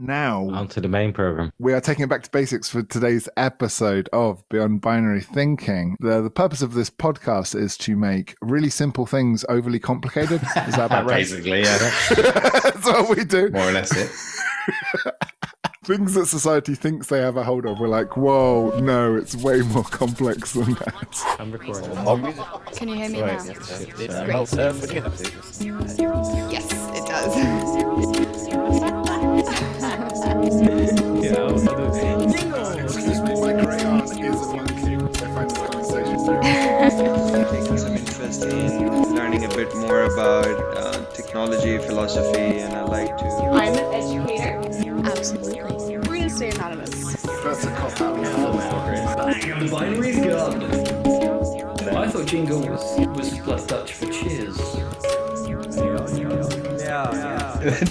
Now, on to the main program. we are taking it back to basics for today's episode of Beyond Binary Thinking. The purpose of this podcast is to make really simple things overly complicated. Is that about right? Basically, yeah. That's what we do. More or less it. Things that society thinks they have a hold of, we're like, whoa, no, it's way more complex than that. I'm recording. Can you hear me now? Yes, it does. Excuse me, my crayon is a monkey. I find the conversation Taking some interest in learning a bit more about technology, philosophy, and I like to... I'm an educator. Absolutely. We're going to stay anonymous. That's a cop-out. The binary's gone. I thought jingle was like Dutch for cheers.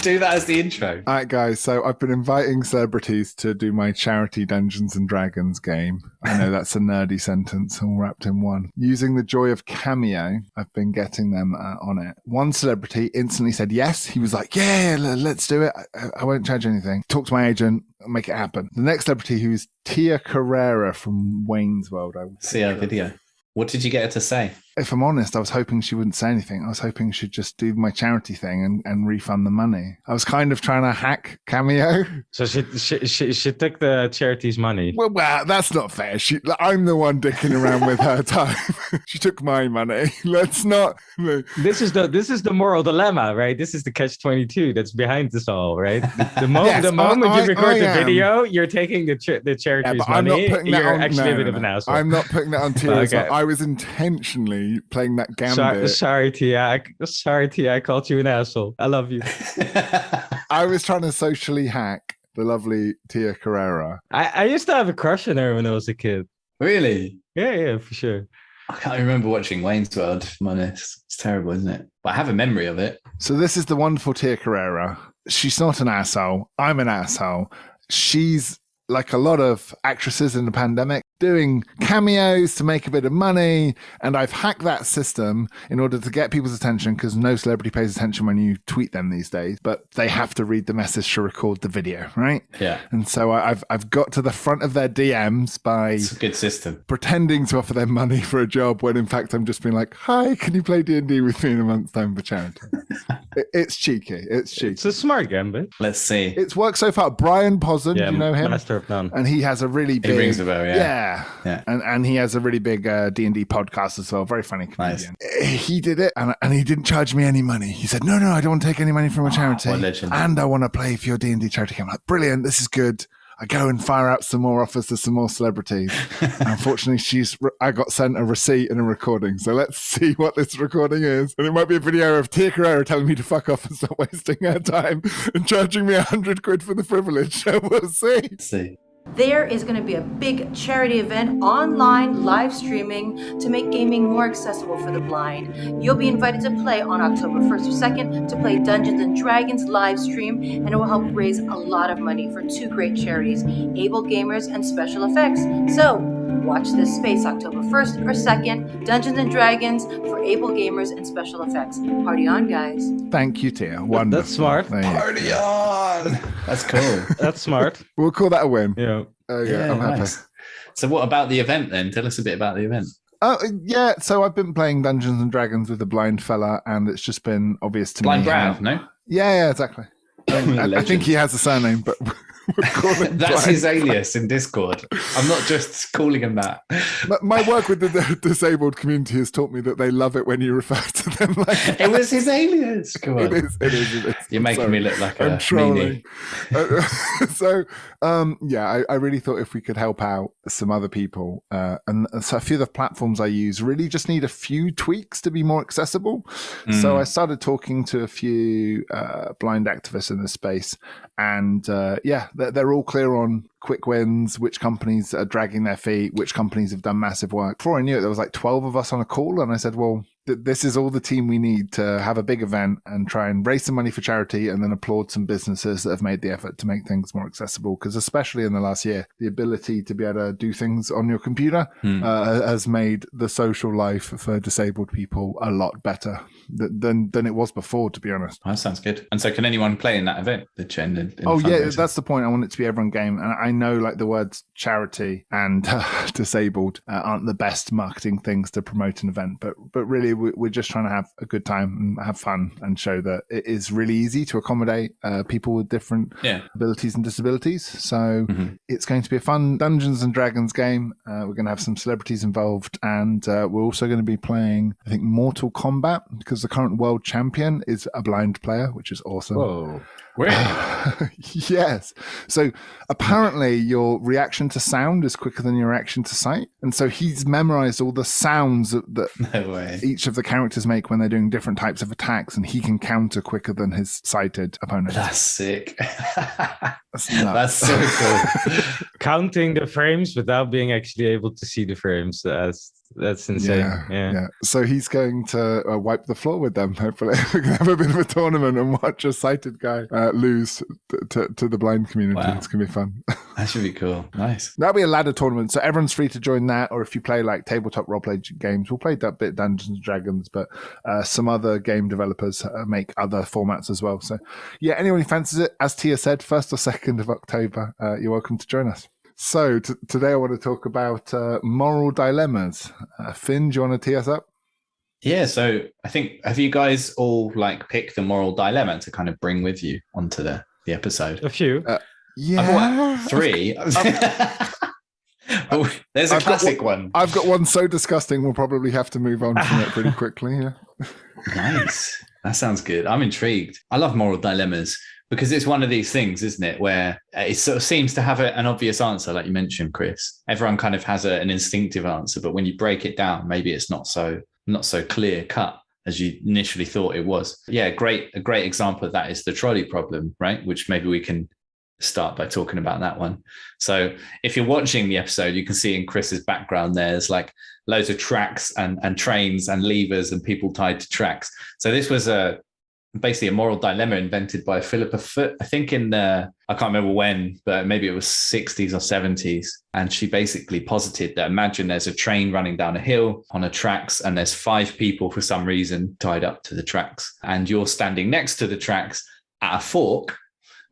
Do that as the intro. All right, guys, so I've been inviting celebrities to do my charity Dungeons and Dragons game. I know that's a nerdy sentence all wrapped in one. Using the joy of Cameo, I've been getting them on it. One celebrity instantly said yes. He was like, yeah, let's do it. I won't charge anything. Talk to my agent, make it happen. The next celebrity, who is Tia Carrera from Wayne's World. See our video. What did you get her to say? If I'm honest, I was hoping she wouldn't say anything. I was hoping she'd just do my charity thing and refund the money. I was kind of trying to hack Cameo. So she took the charity's money. Well, that's not fair. I'm the one dicking around with her time. She took my money. Let's not. This is the moral dilemma, right? This is the catch-22 that's behind this all, right? The moment you record the video, you're taking the charity's money. You're actually a bit of an asshole. I'm not putting that on Tia. Okay. I was intentionally playing that gambit. Sorry, Tia. I called you an asshole. I love you. I was trying to socially hack the lovely Tia Carrera. I used to have a crush on her when I was a kid. Really? Yeah, for sure. I can't remember watching Wayne's World, if I'm honest. It's terrible, isn't it? But I have a memory of it. So this is the wonderful Tia Carrera. She's not an asshole. I'm an asshole. She's like a lot of actresses in the pandemic, doing cameos to make a bit of money. And I've hacked that system in order to get people's attention, because no celebrity pays attention when you tweet them these days, but they have to read the message to record the video, right? Yeah. And so I've got to the front of their DMs by It's a good system. pretending to offer them money for a job when in fact I'm just being like, hi, can you play D&D with me in a month's time for charity? It's cheeky. It's cheeky. It's a smart gambit. Let's see. It's worked so far. Brian Posen, do you know him? Master of none. And he has a really big... It rings a bell, Yeah. And he has a really big D&D podcast as well. Very funny comedian. Nice. He did it and he didn't charge me any money. He said, no, I don't want to take any money from a charity. What a legend. And I want to play for your D&D charity. I'm like, brilliant. This is good. I go and fire out some more offers to some more celebrities. Unfortunately, I got sent a receipt and a recording. So let's see what this recording is. And it might be a video of Tia Carrera telling me to fuck off and stop wasting her time and charging me £100 for the privilege. So we'll see. Let's see. There is going to be a big charity event, online live streaming, to make gaming more accessible for the blind. You'll be invited to play on October 1st or 2nd to play Dungeons and Dragons live stream, and it will help raise a lot of money for two great charities, Able Gamers and Special Effects. So, watch this space October 1st or 2nd, Dungeons and Dragons for Able Gamers and Special Effects. Party on, guys. Thank you, Tia. Wonderful. That's smart. Party on! That's cool. That's smart. We'll call that a win. Yeah. I'm happy. Nice. So what about the event then? Tell us a bit about the event. Yeah, so I've been playing Dungeons and Dragons with a blind fella, and it's just been obvious to Blind me. Brav, no? Yeah, exactly. I think he has a surname, but we'll call him That's Blind his Brav. alias in Discord. I'm not just calling him that. My work with the disabled community has taught me that they love it when you refer to them like that. It was his alias. Come on. It is. You're making me look like I'm a trolling. meanie. I really thought if we could help out some other people, and so a few of the platforms I use really just need a few tweaks to be more accessible. So I started talking to a few blind activists in the space, and they're all clear on quick wins, which companies are dragging their feet, which companies have done massive work. Before I knew it, there was like 12 of us on a call, and I said, well, this is all the team we need to have a big event and try and raise some money for charity and then applaud some businesses that have made the effort to make things more accessible. Because especially in the last year, the ability to be able to do things on your computer has made the social life for disabled people a lot better than it was before, to be honest. That sounds good. And so can anyone play in that event? That's the point. I want it to be everyone game. And I know like the words charity and disabled aren't the best marketing things to promote an event, but really we're just trying to have a good time and have fun and show that it is really easy to accommodate people with different abilities and disabilities. So it's going to be a fun Dungeons and Dragons game. We're going to have some celebrities involved, and we're also going to be playing, I think, Mortal Kombat, because the current world champion is a blind player, which is awesome. Whoa. Yes. So apparently your reaction to sound is quicker than your reaction to sight. And so he's memorized all the sounds that each of the characters make when they're doing different types of attacks, and he can counter quicker than his sighted opponent. That's sick. That's so cool. Counting the frames without being actually able to see the frames. That's insane. Yeah. So he's going to wipe the floor with them. Hopefully, we're going to have a bit of a tournament and watch a sighted guy lose to the blind community. Wow. It's going to be fun. That should be cool. Nice. That'll be a ladder tournament, so everyone's free to join that. Or if you play like tabletop roleplay games, we'll play that bit Dungeons and Dragons, but some other game developers make other formats as well. So yeah, anyone who fancies it, as Tia said, 1st or 2nd of October, you're welcome to join us. So today I want to talk about moral dilemmas. Finn, do you want to tee us up? Yeah, so I think, have you guys all like picked a moral dilemma to kind of bring with you onto the episode? A few. Yeah. 3. There's a classic one. I've got one so disgusting we'll probably have to move on from it pretty quickly. Yeah. Nice. That sounds good. I'm intrigued. I love moral dilemmas, because it's one of these things, isn't it, where it sort of seems to have an obvious answer, like you mentioned, Chris. Everyone kind of has an instinctive answer, but when you break it down, maybe it's not so clear cut as you initially thought it was. Yeah, a great example of that is the trolley problem, right? Which maybe we can start by talking about that one. So if you're watching the episode, you can see in Chris's background there's like loads of tracks and trains and levers and people tied to tracks. So this was basically a moral dilemma invented by Philippa Foot, I think in I can't remember when, but maybe it was 60s or 70s. And she basically posited that imagine there's a train running down a hill on a tracks, and there's 5 people for some reason tied up to the tracks, and you're standing next to the tracks at a fork.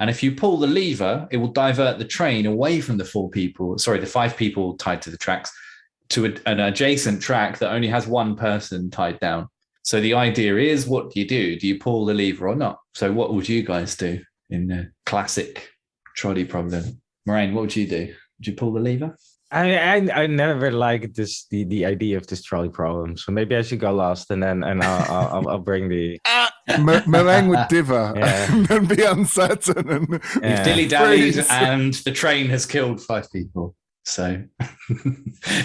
And if you pull the lever, it will divert the train away from the 5 people tied to the tracks to an adjacent track that only has one person tied down. So the idea is, what do? Do you pull the lever or not? So what would you guys do in the classic trolley problem? Moraine, what would you do? Would you pull the lever? I never liked the idea of this trolley problem. So maybe I should go last, and I'll bring the. Moraine would diver and be uncertain and You've dilly-dallied and the train has killed 5 people. So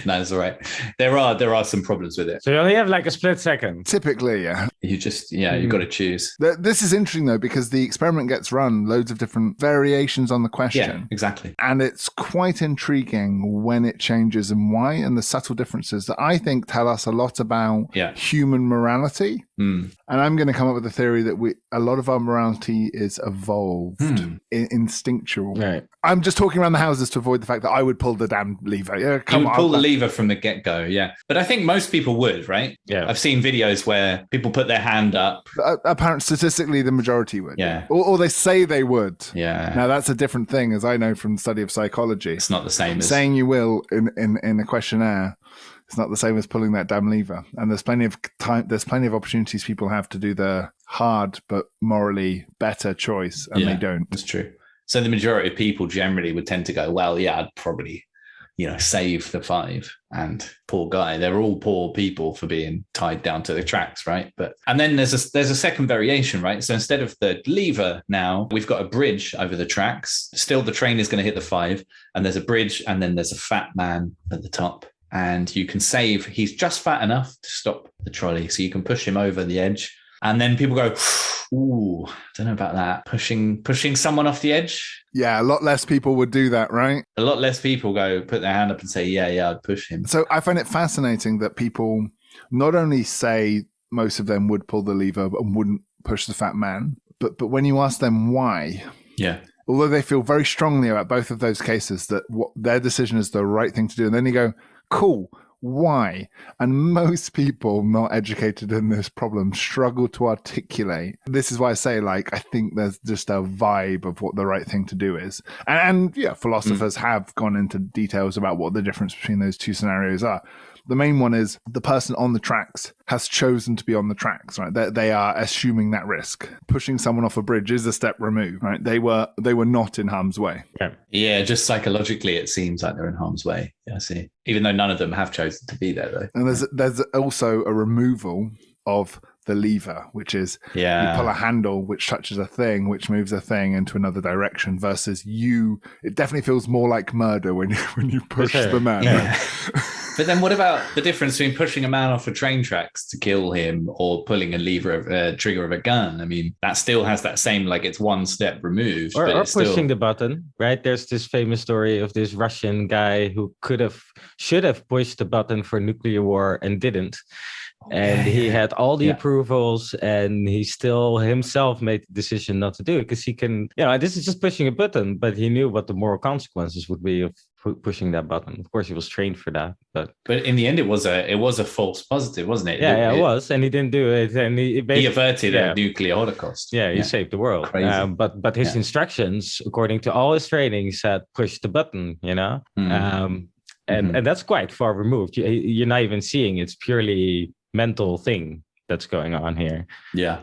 no, it's all right. There are some problems with it. So you only have like a split second. Typically, yeah. You just you've got to choose. This is interesting though, because the experiment gets run, loads of different variations on the question. Yeah, exactly. And it's quite intriguing when it changes and why, and the subtle differences that I think tell us a lot about human morality. And I'm going to come up with a theory that a lot of our morality is evolved, instinctual. Right. I'm just talking around the houses to avoid the fact that I would pull the damn lever. Yeah, you would pull the lever from the get-go, yeah. But I think most people would, right? Yeah. I've seen videos where people put their hand up. Apparently, statistically, the majority would. Yeah. Or they say they would. Yeah. Now, that's a different thing, as I know from study of psychology. It's not the same as... Saying you will in a questionnaire, it's not the same as pulling that damn lever. And there's plenty of time, there's plenty of opportunities people have to do the hard but morally better choice, and they don't. That's true. So the majority of people generally would tend to go, well, yeah, I'd probably, save the 5. And poor guy, they're all poor people for being tied down to the tracks, right? And then there's a second variation, right? So instead of the lever now, we've got a bridge over the tracks. Still, the train is going to hit the 5, and there's a bridge, and then there's a fat man at the top. And you can save, he's just fat enough to stop the trolley. So you can push him over the edge. And then people go, ooh, don't know about that. Pushing someone off the edge. Yeah, a lot less people would do that, right? A lot less people put their hand up and say, yeah, I'd push him. So I find it fascinating that people not only say most of them would pull the lever and wouldn't push the fat man. But when you ask them why, although they feel very strongly about both of those cases that what their decision is the right thing to do, and then you go, cool, why? And most people not educated in this problem struggle to articulate. This is why I say, like, I think there's just a vibe of what the right thing to do is. And philosophers have gone into details about what the difference between those two scenarios are. The main one is the person on the tracks has chosen to be on the tracks, right? They are assuming that risk. Pushing someone off a bridge is a step removed, right? They were not in harm's way. Yeah, just psychologically, it seems like they're in harm's way. Yeah, I see. Even though none of them have chosen to be there, though. And there's also a removal of the lever, which is you pull a handle which touches a thing, which moves a thing into another direction, versus it definitely feels more like murder when you push the man. Yeah. But then what about the difference between pushing a man off of train tracks to kill him or pulling a trigger of a gun? I mean, that still has that same, like, it's one step removed. Or pushing the button, right? There's this famous story of this Russian guy who should have pushed the button for nuclear war and didn't. And he had all the approvals, and he still himself made the decision not to do it because he can, this is just pushing a button, but he knew what the moral consequences would be of pushing that button. Of course, he was trained for that, but in the end, it was a false positive, wasn't it? It was, and he didn't do it, and he averted a nuclear holocaust. He saved the world. But his instructions, according to all his training, said push the button. And that's quite far removed. You're not even seeing it's purely mental thing that's going on here.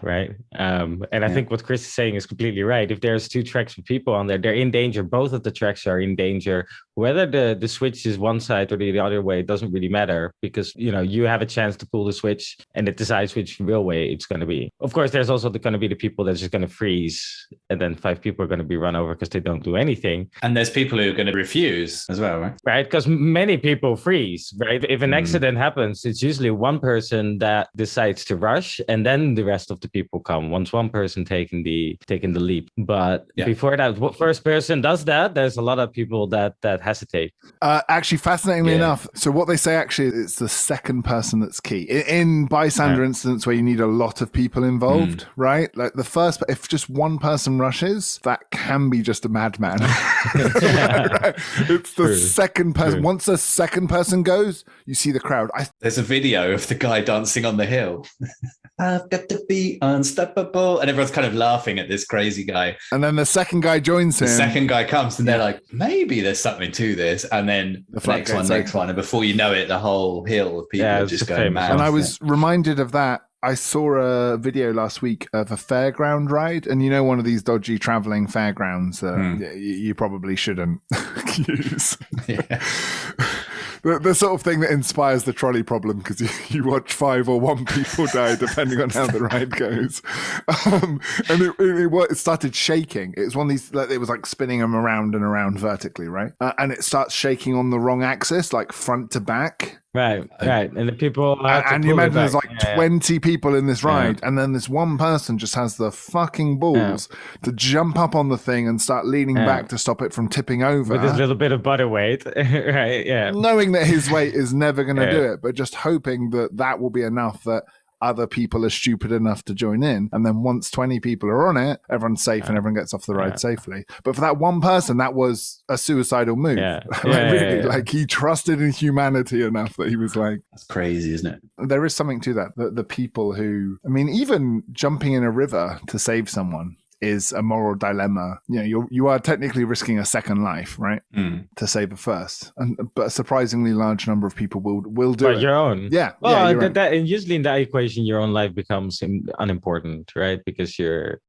Right. And I think what Chris is saying is completely right. If there's two tracks with people on there, they're in danger. Both of the tracks are in danger. Whether the switch is one side or the other way, it doesn't really matter because, you have a chance to pull the switch and it decides which real way it's going to be. Of course, there's also going to be the people that's just going to freeze and then 5 people are going to be run over because they don't do anything. And there's people who are going to refuse as well, right? Right. Because many people freeze, right? If an accident happens, it's usually one person that decides to rush and then the rest of the people come once one person taking the leap. But before that, first person does that, there's a lot of people that hesitate. Actually, fascinatingly enough, so what they say actually, it's the second person that's key. In bystander incidents where you need a lot of people involved, right? Like the first, if just one person rushes, that can be just a madman. Right? It's the second person. True. Once the second person goes, you see the crowd. There's a video of the guy dancing on the hill. I've got to be unstoppable. And everyone's kind of laughing at this crazy guy. And then the second guy joins him. The second guy comes and they're like, maybe there's something to this. And then the next one. And before you know it, the whole hill of people are just going mad. And I was reminded of that. I saw a video last week of a fairground ride. And one of these dodgy traveling fairgrounds that you probably shouldn't use. The sort of thing that inspires the trolley problem because you watch 5 or 1 people die depending on how the ride goes. And it started shaking. It was one of these, it was like spinning them around and around vertically, right? And it starts shaking on the wrong axis, like front to back. Right. And the people and you imagine there's like 20 people in this ride, and then this one person just has the fucking balls to jump up on the thing and start leaning back to stop it from tipping over. With a little bit of butter weight, right? Yeah. Knowing that his weight is never going to do it, but just hoping that will be enough that other people are stupid enough to join in. And then once 20 people are on it, everyone's safe and everyone gets off the ride safely. But for that one person, that was a suicidal move. Like he trusted in humanity enough that he was like... That's crazy, isn't it? There is something to that. The people who... I mean, even jumping in a river to save someone is a moral dilemma. You are technically risking a second life, right? To save a first, but a surprisingly large number of people will do it. Your own, and usually in that equation, your own life becomes unimportant, right? Because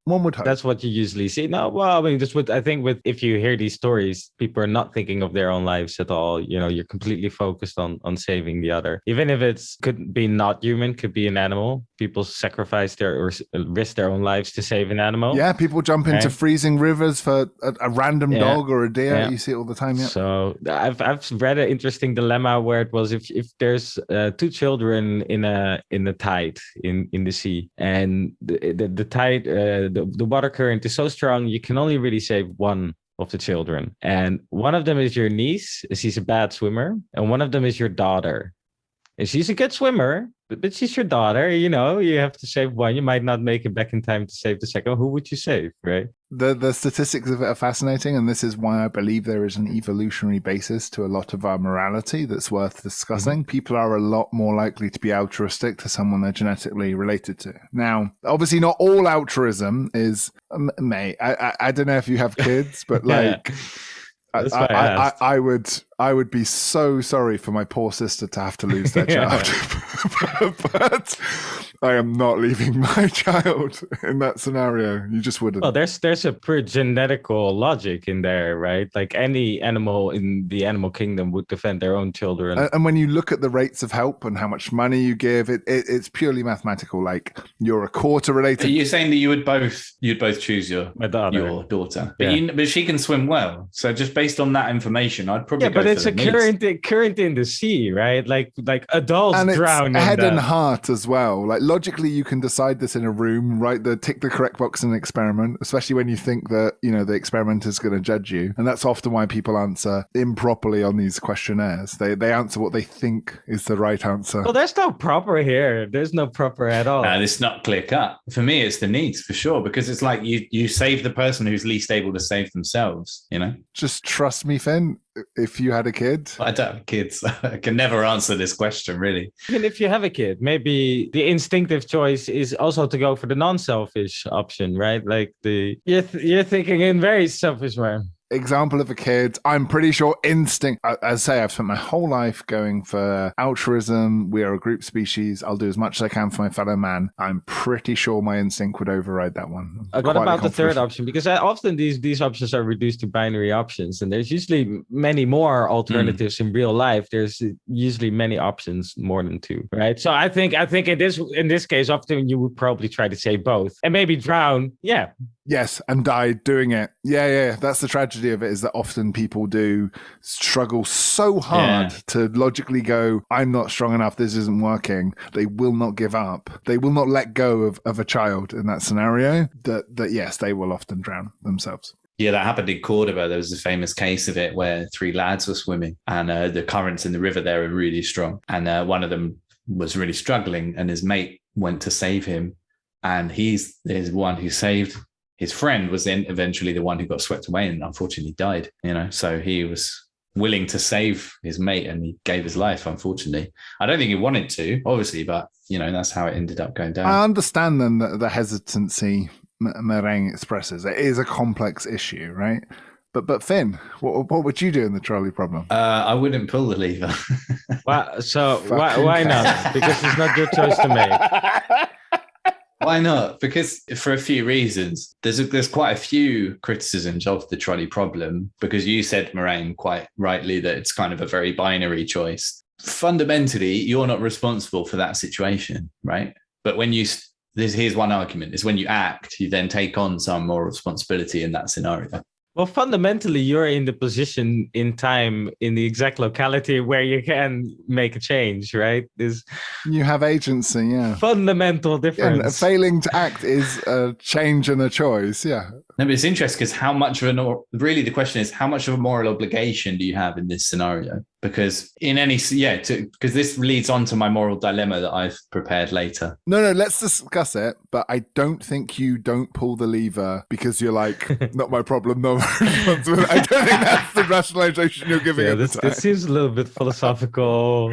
one would hope that's what you usually see. No, well, I mean, I think if you hear these stories, people are not thinking of their own lives at all. You're completely focused on saving the other, even if could be not human, could be an animal. People sacrifice or risk their own lives to save an animal. Yeah. People jump into freezing rivers for a random dog or a deer. You see it all the time. So I've read an interesting dilemma where it was if there's 2 children in a tide in the sea, and the tide the water current is so strong you can only really save one of the children, and one of them is your niece. She's a bad swimmer, and one of them is your daughter. And she's a good swimmer, but she's your daughter. You have to save one. You might not make it back in time to save the second. Who would you save, right? The statistics of it are fascinating, and this is why I believe there is an evolutionary basis to a lot of our morality that's worth discussing. People are a lot more likely to be altruistic to someone they're genetically related to. Now, obviously not all altruism is, mate, I don't know if you have kids, but like... I would be so sorry for my poor sister to have to lose their child. But I am not leaving my child in that scenario. You just wouldn't. Well, there's a pure genetical logic in there, right? Like any animal in the animal kingdom would defend their own children. And when you look at the rates of help and how much money you give, it's purely mathematical. Like you're a quarter related. Are you saying that you'd both choose your daughter? But she can swim well. So just based on that information, I'd probably go but it's for a current in the sea, right? Like adults and drown. It's head and heart as well. Like logically, you can decide this in a room, right? Tick the correct box in an experiment, especially when you think that the experimenter is going to judge you, and that's often why people answer improperly on these questionnaires. They answer what they think is the right answer. Well, there's no proper here. There's no proper at all. It's not clear cut. For me, it's the needs for sure, because it's like you save the person who's least able to save themselves. Just trust me, Finn. If you had a kid, I don't have kids. I can never answer this question, really. Even if you have a kid, maybe the instinctive choice is also to go for the non-selfish option, right? Like you're thinking in very selfish way. Example of a kid, I'm pretty sure instinct. As I say, I've spent my whole life going for altruism. We are a group species. I'll do as much as I can for my fellow man. I'm pretty sure my instinct would override that one. What about the third option? Because often these options are reduced to binary options, and there's usually many more alternatives in real life. There's usually many options, more than two, right? So I think in this case, often you would probably try to say both and maybe drown. Yeah. Yes, and died doing it. Yeah. That's the tragedy of it, is that often people do struggle so hard to logically go, I'm not strong enough, this isn't working. They will not give up. They will not let go of a child in that scenario, that yes, they will often drown themselves. Yeah, that happened in Cordoba. There was a famous case of it where 3 lads were swimming, and the currents in the river there are really strong. And one of them was really struggling, and his mate went to save him. And he's one who saved. His friend was then eventually the one who got swept away and unfortunately died, so he was willing to save his mate and he gave his life, unfortunately. I don't think he wanted to, obviously, but, that's how it ended up going down. I understand then the hesitancy Meringue expresses. It is a complex issue, right? But Finn, what would you do in the trolley problem? I wouldn't pull the lever. Why not? Because it's not your choice to make. Why not? Because for a few reasons. There's quite a few criticisms of the trolley problem, because you said, Moraine, quite rightly, that it's kind of a very binary choice. Fundamentally, you're not responsible for that situation, right? But here's one argument, is when you act, you then take on some more responsibility in that scenario. Well, fundamentally, you're in the position in time, in the exact locality where you can make a change, right? You have agency, yeah. Fundamental difference. Yeah, failing to act is a change and a choice, yeah. No, but it's interesting because really the question is, how much of a moral obligation do you have in this scenario? Because because this leads on to my moral dilemma that I've prepared later. No, let's discuss it. But I don't think you don't pull the lever because you're like, not my problem, no responsibility. I don't think that's the rationalization you're giving. Yeah, this seems a little bit philosophical.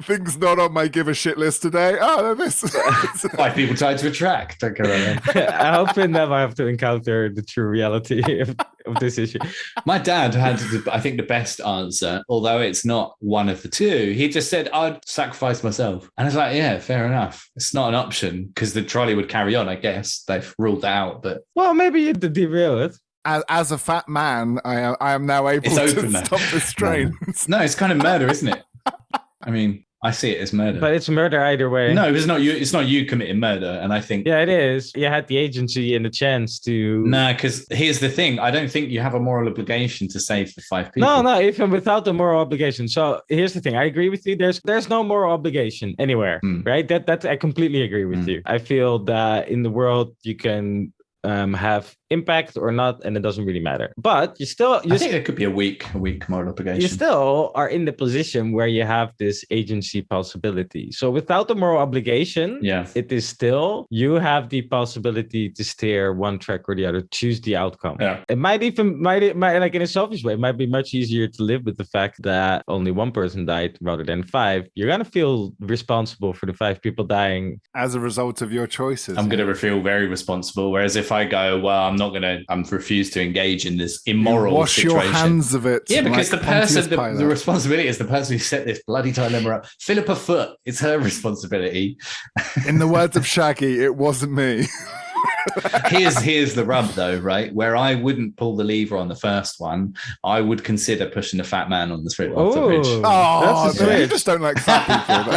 Things not on my give a shit list today. Oh, this. 5 people tried to attract. Okay, I hope we never have to encounter the true reality of this issue. My dad had, I think, the best answer, although it's not one of the two. He just said, I'd sacrifice myself. And I was like, yeah, fair enough. It's not an option because the trolley would carry on, I guess. They've ruled that out, but... Well, maybe you'd derail it. As a fat man, I am now able to stop this train. No, it's kind of murder, isn't it? I mean... I see it as murder. But it's murder either way. No, it's not you. It's not you committing murder. And I think... Yeah, it is. You had the agency and the chance to... No, because here's the thing. I don't think you have a moral obligation to save the 5 people. No, even without the moral obligation. So here's the thing. I agree with you. There's no moral obligation anywhere, right? That I completely agree with you. I feel that in the world, you can have impact or not, and it doesn't really matter. But I think it could be a weak moral obligation. You still are in the position where you have this agency possibility. So without the moral obligation, it is still, you have the possibility to steer one track or the other, choose the outcome. Yeah. It might like in a selfish way, it might be much easier to live with the fact that only one person died rather than 5. You're going to feel responsible for the 5 people dying. As a result of your choices. I'm going to feel very responsible. Whereas if I go, well, I'm refused to engage in this immoral situation. Wash your hands of it. Yeah, because the responsibility is the person who set this bloody dilemma up. Philippa Foot, it's her responsibility. In the words of Shaggy, it wasn't me. Here's the rub though, right? Where I wouldn't pull the lever on the first one, I would consider pushing a fat man on the bridge. Oh, you just don't like fat people.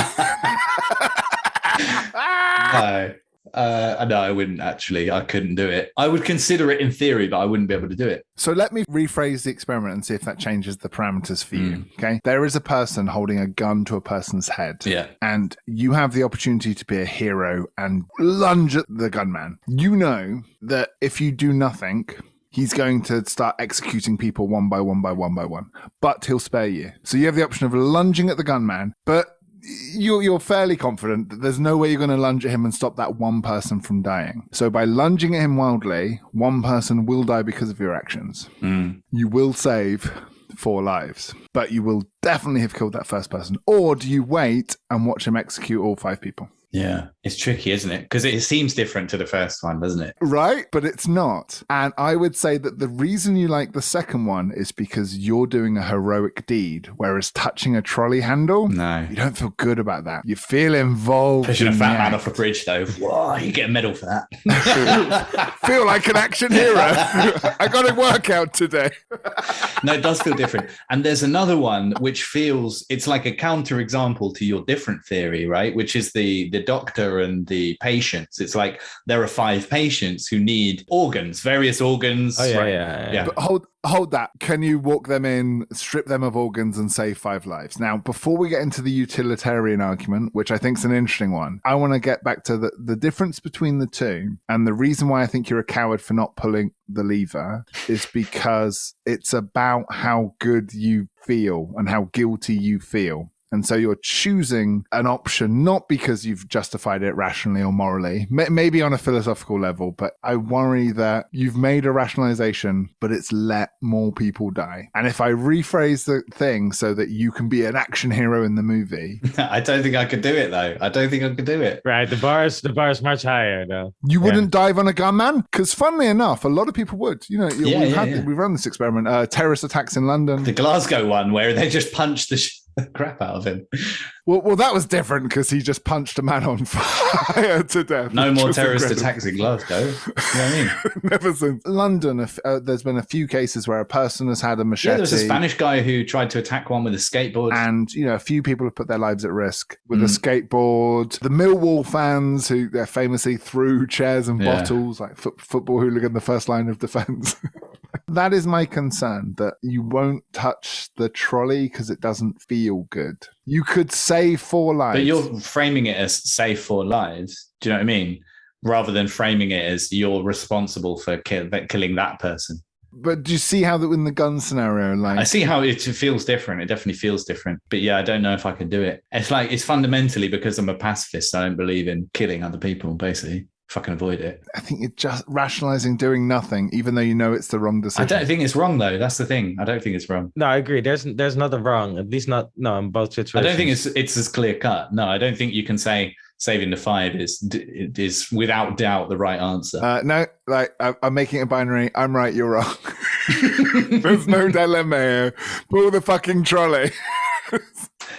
No, I wouldn't actually. I couldn't do it. I would consider it in theory, but I wouldn't be able to do it. So let me rephrase the experiment and see if that changes the parameters for you. Okay. There is a person holding a gun to a person's head. Yeah. And you have the opportunity to be a hero and lunge at the gunman. You know that if you do nothing, he's going to start executing people one by one, but he'll spare you. So you have the option of lunging at the gunman, but you're fairly confident that there's no way you're going to lunge at him and stop that one person from dying. So by lunging at him wildly, one person will die because of your actions. You will save 4 lives, but you will definitely have killed that first person. Or do you wait and watch him execute all 5 people? Yeah, it's tricky, isn't it? Because it seems different to the first one, doesn't it? Right, but it's not. And I would say that the reason you like the second one is because you're doing a heroic deed, whereas touching a trolley handle, no, you don't feel good about that. You feel involved. Pushing a fat man off a bridge, though. Whoa, you get a medal for that. Feel like an action hero. I got a workout today. No, it does feel different. And there's another one which feels, it's like a counterexample to your different theory, right? Which is the doctor and the patients. It's like there are 5 patients who need organs, various organs. Oh, yeah. But hold that. Can you walk them in, strip them of organs and save 5 lives? Now, before we get into the utilitarian argument, which I think is an interesting one, I want to get back to the difference between the two. And the reason why I think you're a coward for not pulling the lever is because it's about how good you feel and how guilty you feel. And so you're choosing an option, not because you've justified it rationally or morally, maybe on a philosophical level, but I worry that you've made a rationalization, but it's let more people die. And if I rephrase the thing so that you can be an action hero in the movie. I don't think I could do it, though. I don't think I could do it. Right. The bar is much higher, though. You wouldn't dive on a gunman? Because funnily enough, a lot of people would. You know, we've run this experiment. Terrorist attacks in London. The Glasgow one where they just punched the crap out of him. Well, that was different because he just punched a man on fire to death. No more terrorist attacks in Glasgow. You know what I mean? Never since. London, there's been a few cases where a person has had a machete. Yeah, there was a Spanish guy who tried to attack one with a skateboard. And, a few people have put their lives at risk with a skateboard. The Millwall fans who famously threw chairs and bottles, like football hooligan, the first line of defense. That is my concern, that you won't touch the trolley because it doesn't feel good. You could save 4 lives. But you're framing it as save 4 lives. Do you know what I mean? Rather than framing it as you're responsible for killing that person. But do you see how that in the gun scenario, I see how it feels different. It definitely feels different. But yeah, I don't know if I could do it. It's fundamentally because I'm a pacifist. I don't believe in killing other people, basically. If I can avoid it. I think you're just rationalizing doing nothing, even though you know it's the wrong decision. I don't think it's wrong, though. That's the thing. I don't think it's wrong. No, I agree. There's nothing wrong. At least not in both situations. I don't think it's as clear cut. No, I don't think you can say saving the 5 is without doubt the right answer. No, I'm making it binary. I'm right, you're wrong. There's no dilemma here. Pull the fucking trolley.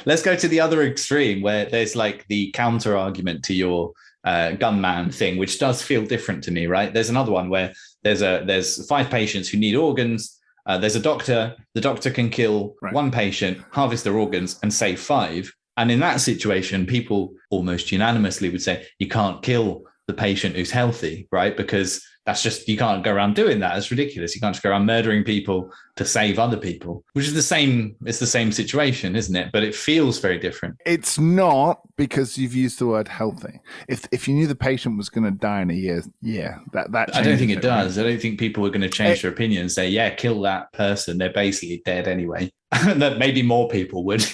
Let's go to the other extreme where there's like the counter argument to your gunman thing, which does feel different to me, right? There's another one where there's 5 patients who need organs. There's a doctor. The doctor can kill 1 patient, harvest their organs, and save 5. And in that situation, people almost unanimously would say you can't kill the patient who's healthy, right? Because that's just, you can't go around doing that. It's ridiculous. You can't just go around murdering people to save other people, which is it's the same situation, isn't it? But it feels very different. It's not, because you've used the word healthy. If you knew the patient was going to die in a year, that I don't think it does. Right? I don't think people are going to change their opinion and say, yeah, kill that person. They're basically dead anyway. That maybe more people would.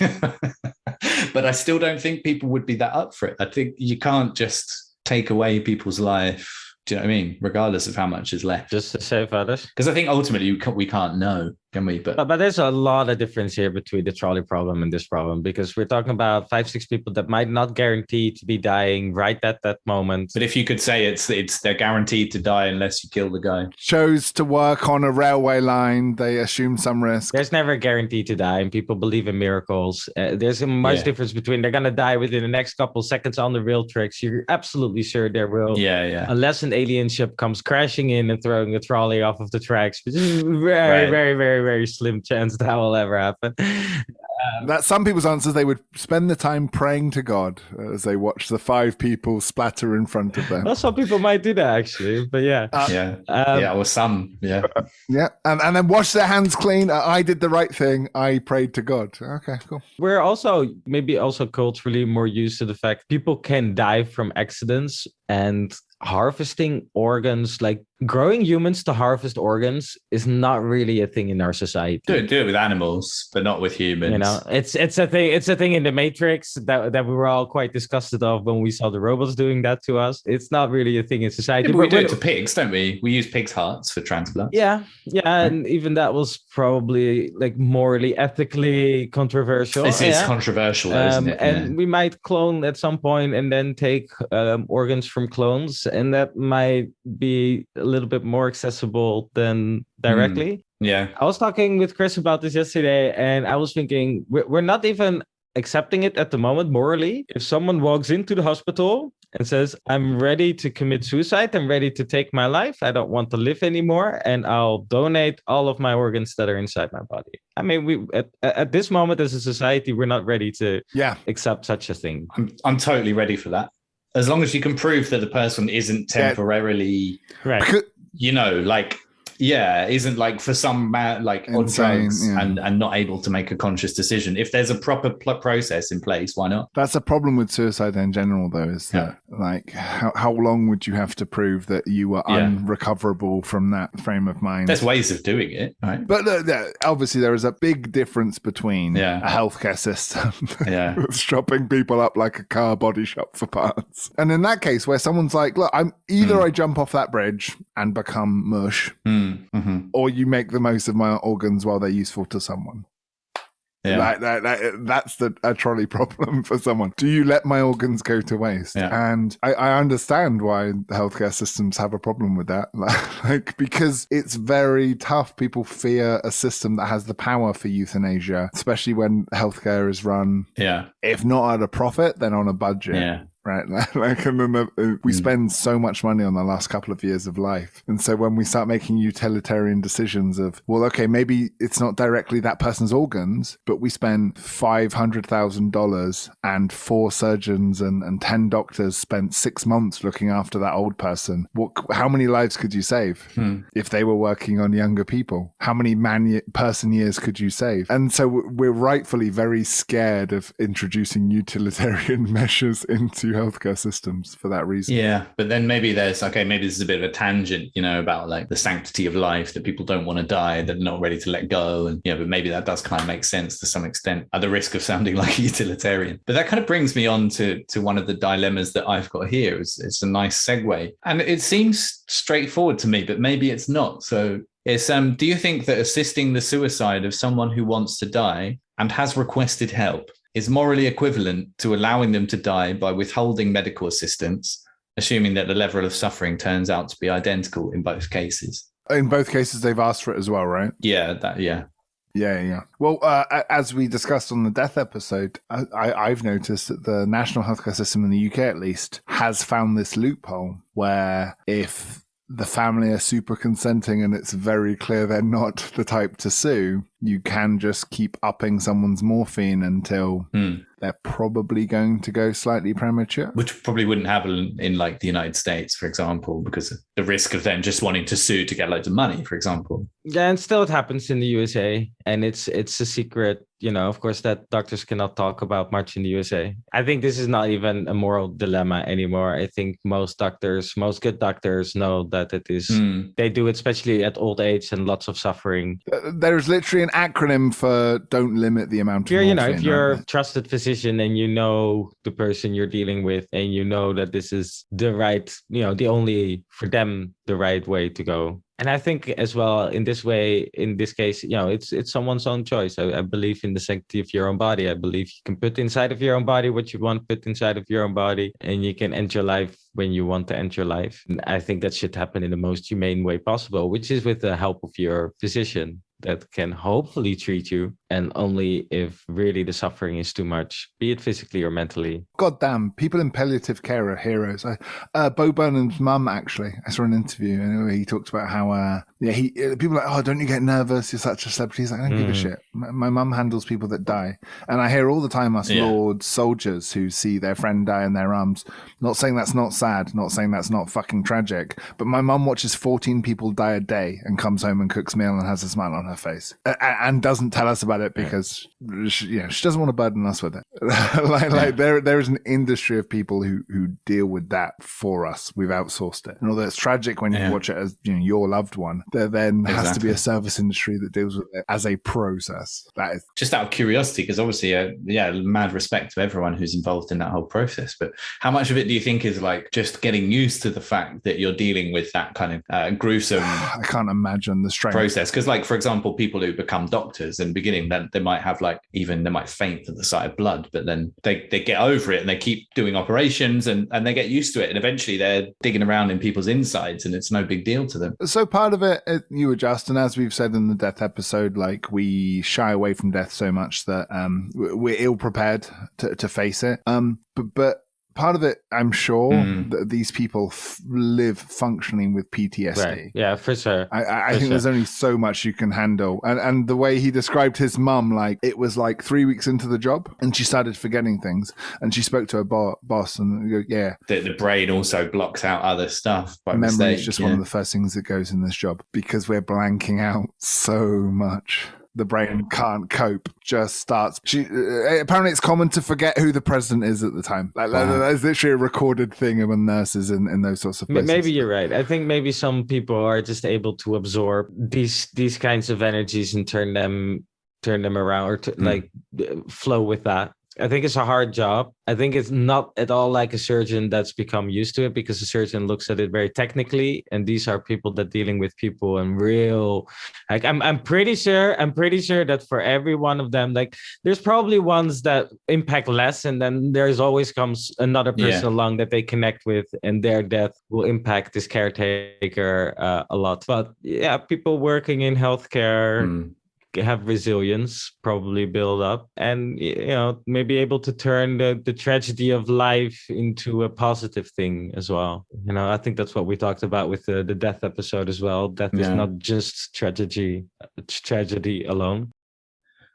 But I still don't think people would be that up for it. I think you can't just take away people's life. Do you know what I mean? Regardless of how much is left. Just to save others. Because I think ultimately we can't know, can we? But there's a lot of difference here between the trolley problem and this problem, because we're talking about 5-6 people that might not guarantee to be dying right at that moment. But if you could say they're guaranteed to die unless you kill the guy. Chose to work on a railway line, they assume some risk. There's never a guarantee to die, and people believe in miracles. There's a much difference between they're going to die within the next couple seconds on the rail tracks. You're absolutely sure there will. Yeah. Unless an alien ship comes crashing in and throwing a trolley off of the tracks, which is very, very, very, very slim chance that will ever happen. That some people's answers, they would spend the time praying to God as they watch the 5 people splatter in front of them. Well, some people might do that actually, but or some, and then wash their hands clean. I did the right thing. I prayed to God. Okay, cool. We're also maybe culturally more used to the fact people can die from accidents, and harvesting organs, like growing humans to harvest organs, is not really a thing in our society. Do it with animals, but not with humans. You know, it's a thing. It's a thing in the Matrix that we were all quite disgusted of when we saw the robots doing that to us. It's not really a thing in society. Yeah, we do it to pigs, don't we? We use pigs' hearts for transplants. Yeah, and even that was probably like morally, ethically controversial. It's controversial, isn't it? And we might clone at some point and then take organs from clones, and that might be a little bit more accessible than directly. Yeah. I was talking with Chris about this yesterday, and I was thinking we're not even accepting it at the moment morally. If someone walks into the hospital and says, I'm ready to commit suicide, I'm ready to take my life, I don't want to live anymore, and I'll donate all of my organs that are inside my body. I mean, we at this moment as a society, we're not ready to accept such a thing. I'm totally ready for that. As long as you can prove that the person isn't temporarily, isn't like for some like on drugs and not able to make a conscious decision. If there's a proper process in place, why not? That's a problem with suicide in general, though, is that like how long would you have to prove that you were unrecoverable from that frame of mind? There's ways of doing it, right? But obviously there is a big difference between a healthcare system shopping people up like a car body shop for parts. And in that case where someone's like, look, I jump off that bridge and become mush. Or you make the most of my organs while they're useful to someone. Yeah. That's a trolley problem for someone. Do you let my organs go to waste? Yeah. And I understand why healthcare systems have a problem with that. Like, because it's very tough. People fear a system that has the power for euthanasia, especially when healthcare is run, if not at a profit, then on a budget. Yeah. Right, like, and then we spend so much money on the last couple of years of life, and so when we start making utilitarian decisions of, well, okay, maybe it's not directly that person's organs, but we spend $500,000 and 4 surgeons and 10 doctors spent 6 months looking after that old person. How many lives could you save if they were working on younger people? How many person years could you save? And so we're rightfully very scared of introducing utilitarian measures into healthcare systems for that reason. Yeah, but then maybe this is a bit of a tangent, about like the sanctity of life, that people don't want to die, they're not ready to let go, and but maybe that does kind of make sense to some extent, at the risk of sounding like a utilitarian. But that kind of brings me on to one of the dilemmas that I've got here. It's a nice segue, and it seems straightforward to me, but maybe it's not. So it's do you think that assisting the suicide of someone who wants to die and has requested help is morally equivalent to allowing them to die by withholding medical assistance, assuming that the level of suffering turns out to be identical in both cases? In both cases, they've asked for it as well, right? Yeah. Well, as we discussed on the death episode, I've noticed that the national healthcare system in the UK, at least, has found this loophole where if the family are super consenting and it's very clear they're not the type to sue, you can just keep upping someone's morphine until they're probably going to go slightly premature. Which probably wouldn't happen in like the United States, for example, because of the risk of them just wanting to sue to get loads of money, for example. Yeah, and still it happens in the USA, and it's a secret, of course, that doctors cannot talk about much in the USA. I think this is not even a moral dilemma anymore. I think most good doctors know that it is, they do it, especially at old age and lots of suffering. There's literally an acronym for don't limit the amount of morphine. If you're a trusted physician and you know the person you're dealing with and you know that this is the right, the only, for them, the right way to go. And I think as well, in this case, it's someone's own choice. I believe in the sanctity of your own body. I believe you can put inside of your own body what you want to put inside of your own body, and you can end your life when you want to end your life. And I think that should happen in the most humane way possible, which is with the help of your physician that can hopefully treat you, and only if really the suffering is too much, be it physically or mentally. God damn, people in palliative care are heroes. Bo Burnham's mum, actually, I saw an interview and he talked about how people are like, oh, don't you get nervous? You're such a celebrity. He's like, I don't give a shit. My mum handles people that die. And I hear all the time us Lord soldiers who see their friend die in their arms. Not saying that's not sad, not saying that's not fucking tragic, but my mum watches 14 people die a day and comes home and cooks meal and has a smile on her face and doesn't tell us about it because she doesn't want to burden us with it. There is an industry of people who deal with that for us. We've outsourced it. And although it's tragic when you watch it as your loved one, there then has to be a service industry that deals with it as a process. That is just out of curiosity, because obviously mad respect to everyone who's involved in that whole process, but how much of it do you think is like just getting used to the fact that you're dealing with that kind of gruesome I can't imagine the strain process? Because like, for example, people who become doctors in the beginning, then they might have they might faint at the sight of blood, but then they get over it and they keep doing operations and they get used to it, and eventually they're digging around in people's insides and it's no big deal to them. So part of it you adjust, and as we've said in the death episode, like we shy away from death so much that we're ill prepared to face it, but part of it, I'm sure, that these people live functioning with PTSD. Right. Yeah, for sure. I think there's only so much you can handle. And the way he described his mum, like it was like 3 weeks into the job and she started forgetting things. And she spoke to her boss and go, The brain also blocks out other stuff by memory mistake. is just one of the first things that goes in this job because we're blanking out so much. The brain can't cope, just starts. Apparently it's common to forget who the president is at the time. That's literally a recorded thing among nurses in those sorts of places. Maybe you're right. I think maybe some people are just able to absorb these kinds of energies and turn them around or flow with that. I think it's a hard job. I think it's not at all like a surgeon that's become used to it, because a surgeon looks at it very technically, and these are people that dealing with people and real. Like I'm pretty sure that for every one of them, like there's probably ones that impact less, and then there's always comes another person along that they connect with, and their death will impact this caretaker a lot. But yeah, people working in healthcare. Have resilience, probably build up, and maybe able to turn the tragedy of life into a positive thing as well. I think that's what we talked about with the death episode as well. Death is not just tragedy; it's tragedy alone.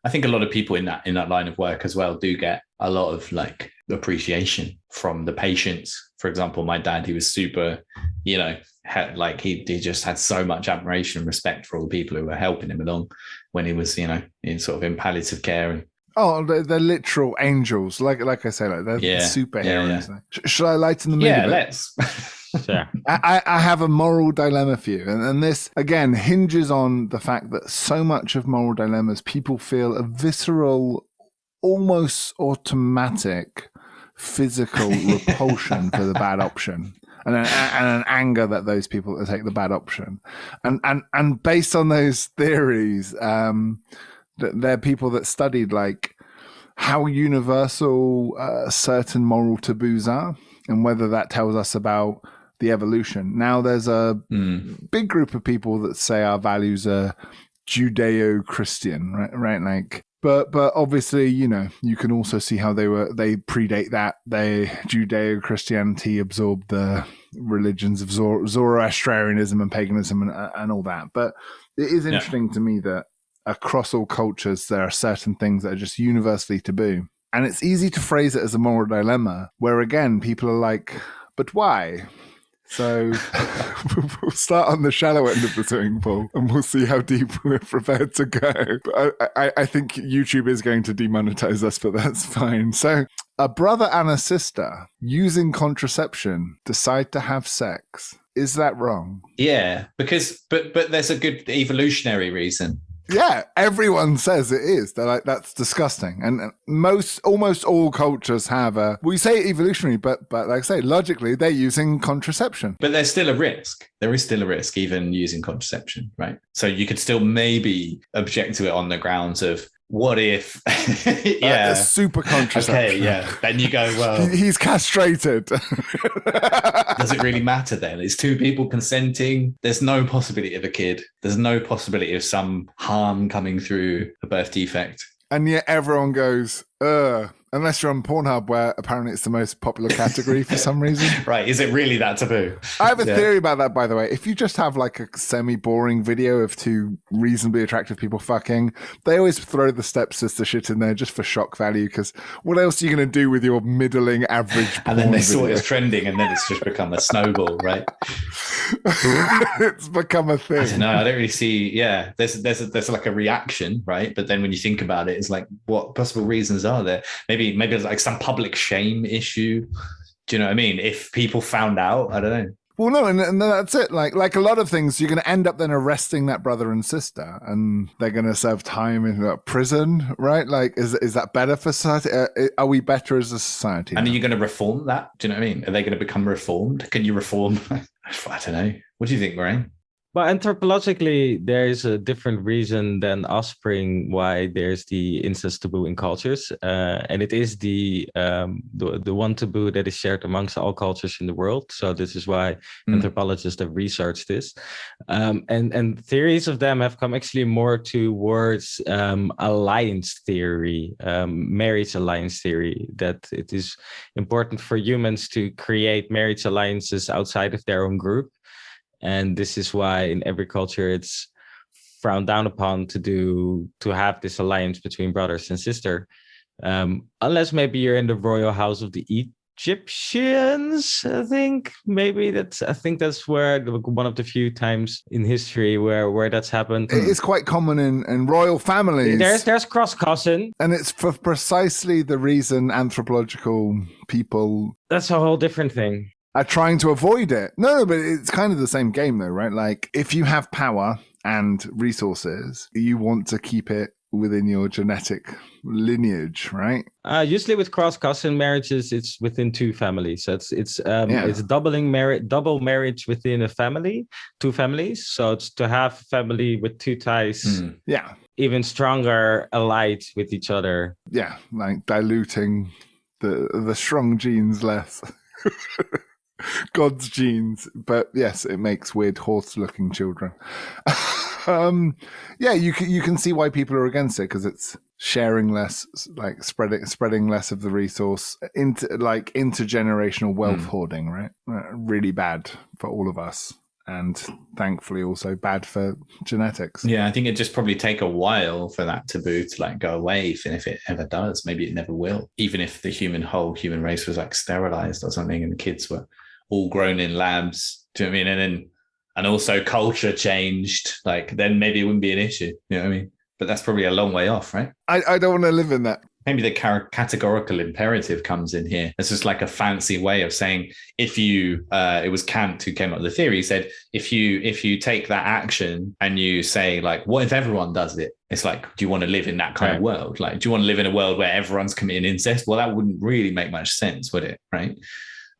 I think a lot of people in that line of work as well do get a lot of like appreciation from the patients. For example, my dad, he was super, he just had so much admiration and respect for all the people who were helping him along when he was, in palliative care. They're literal angels. Like I say, they're superheroes. Yeah. Should I lighten the mood? Yeah, let's. Sure. I have a moral dilemma for you. And this, again, hinges on the fact that so much of moral dilemmas, people feel a visceral, almost automatic physical repulsion for the bad option. And an anger that those people take the bad option. And based on those theories, there are people that studied like how universal certain moral taboos are and whether that tells us about the evolution. Now there's a big group of people that say our values are Judeo-Christian, right? Like, but obviously, you can also see how they predate that. Judeo-Christianity absorbed the religions of Zoroastrianism and paganism and all that. But it is interesting to me that across all cultures, there are certain things that are just universally taboo. And it's easy to phrase it as a moral dilemma, where again, people are like, but why? So we'll start on the shallow end of the swimming pool and we'll see how deep we're prepared to go. But I think YouTube is going to demonetize us, but that's fine. So a brother and a sister using contraception decide to have sex. Is that wrong? Yeah, because but there's a good evolutionary reason. Yeah, everyone says it is. They're like, that's disgusting. And almost all cultures have we say evolutionary, but like I say, logically, they're using contraception. But there's still a risk. There is still a risk even using contraception, right? So you could still maybe object to it on the grounds of, what if, super contraception. Okay, yeah. Then you go, well, he's castrated. Does it really matter then? It's two people consenting. There's no possibility of a kid. There's no possibility of some harm coming through a birth defect. And yet everyone goes, unless you're on Pornhub, where apparently it's the most popular category for some reason. Right. Is it really that taboo? I have a theory about that, by the way. If you just have like a semi-boring video of two reasonably attractive people fucking, they always throw the stepsister shit in there just for shock value, because what else are you going to do with your middling average And then they saw video? it's trending, and then it's just become a snowball, right? It's become a thing. I don't know. I don't really see. Yeah, there's like a reaction, right? But then when you think about it, it's like, what possible reasons are there? Maybe it's like some public shame issue. Do you know what I mean? If people found out, I don't know. Well, no, and that's it. Like a lot of things, you're going to end up then arresting that brother and sister, and they're going to serve time in prison, right? Like, is that better for society? Are we better as a society? And are you going to reform that? Do you know what I mean? Are they going to become reformed? Can you reform? I don't know. What do you think, Moraine? Well, anthropologically, there is a different reason than offspring why there's the incest taboo in cultures, and it is the one taboo that is shared amongst all cultures in the world. So this is why anthropologists have researched this, and theories of them have come actually more towards alliance theory, marriage alliance theory. That it is important for humans to create marriage alliances outside of their own group. And this is why in every culture it's frowned down upon to have this alliance between brothers and sisters, unless maybe you're in the royal house of the Egyptians. I think that's where one of the few times in history where that's happened. It is quite common in royal families. There's cross cousin, and it's for precisely the reason anthropological people. That's a whole different thing. Are trying to avoid it. No, but it's kind of the same game though, right? Like if you have power and resources, you want to keep it within your genetic lineage, right? Usually with cross-cousin marriages, it's within two families. So it's double marriage within a family, two families. So it's to have a family with two ties. Yeah. Even stronger allied with each other. Yeah, like diluting the strong genes less. God's genes, but yes, it makes weird horse-looking children. You can see why people are against it, because it's sharing less, like spreading less of the resource into like intergenerational wealth hoarding, right? Really bad for all of us, and thankfully also bad for genetics. Yeah, I think it just probably take a while for that taboo to like go away, and if it ever does, maybe it never will. Even if the whole human race was like sterilized or something, and the kids were all grown in labs, do you know what I mean? And also culture changed, like then maybe it wouldn't be an issue, you know what I mean? But that's probably a long way off, right? I don't want to live in that. Maybe the categorical imperative comes in here. It's just like a fancy way of saying, if you, it was Kant who came up with the theory, he said, if you take that action and you say like, what if everyone does it? It's like, do you want to live in that kind of world? Like, do you want to live in a world where everyone's committing incest? Well, that wouldn't really make much sense, would it? Right?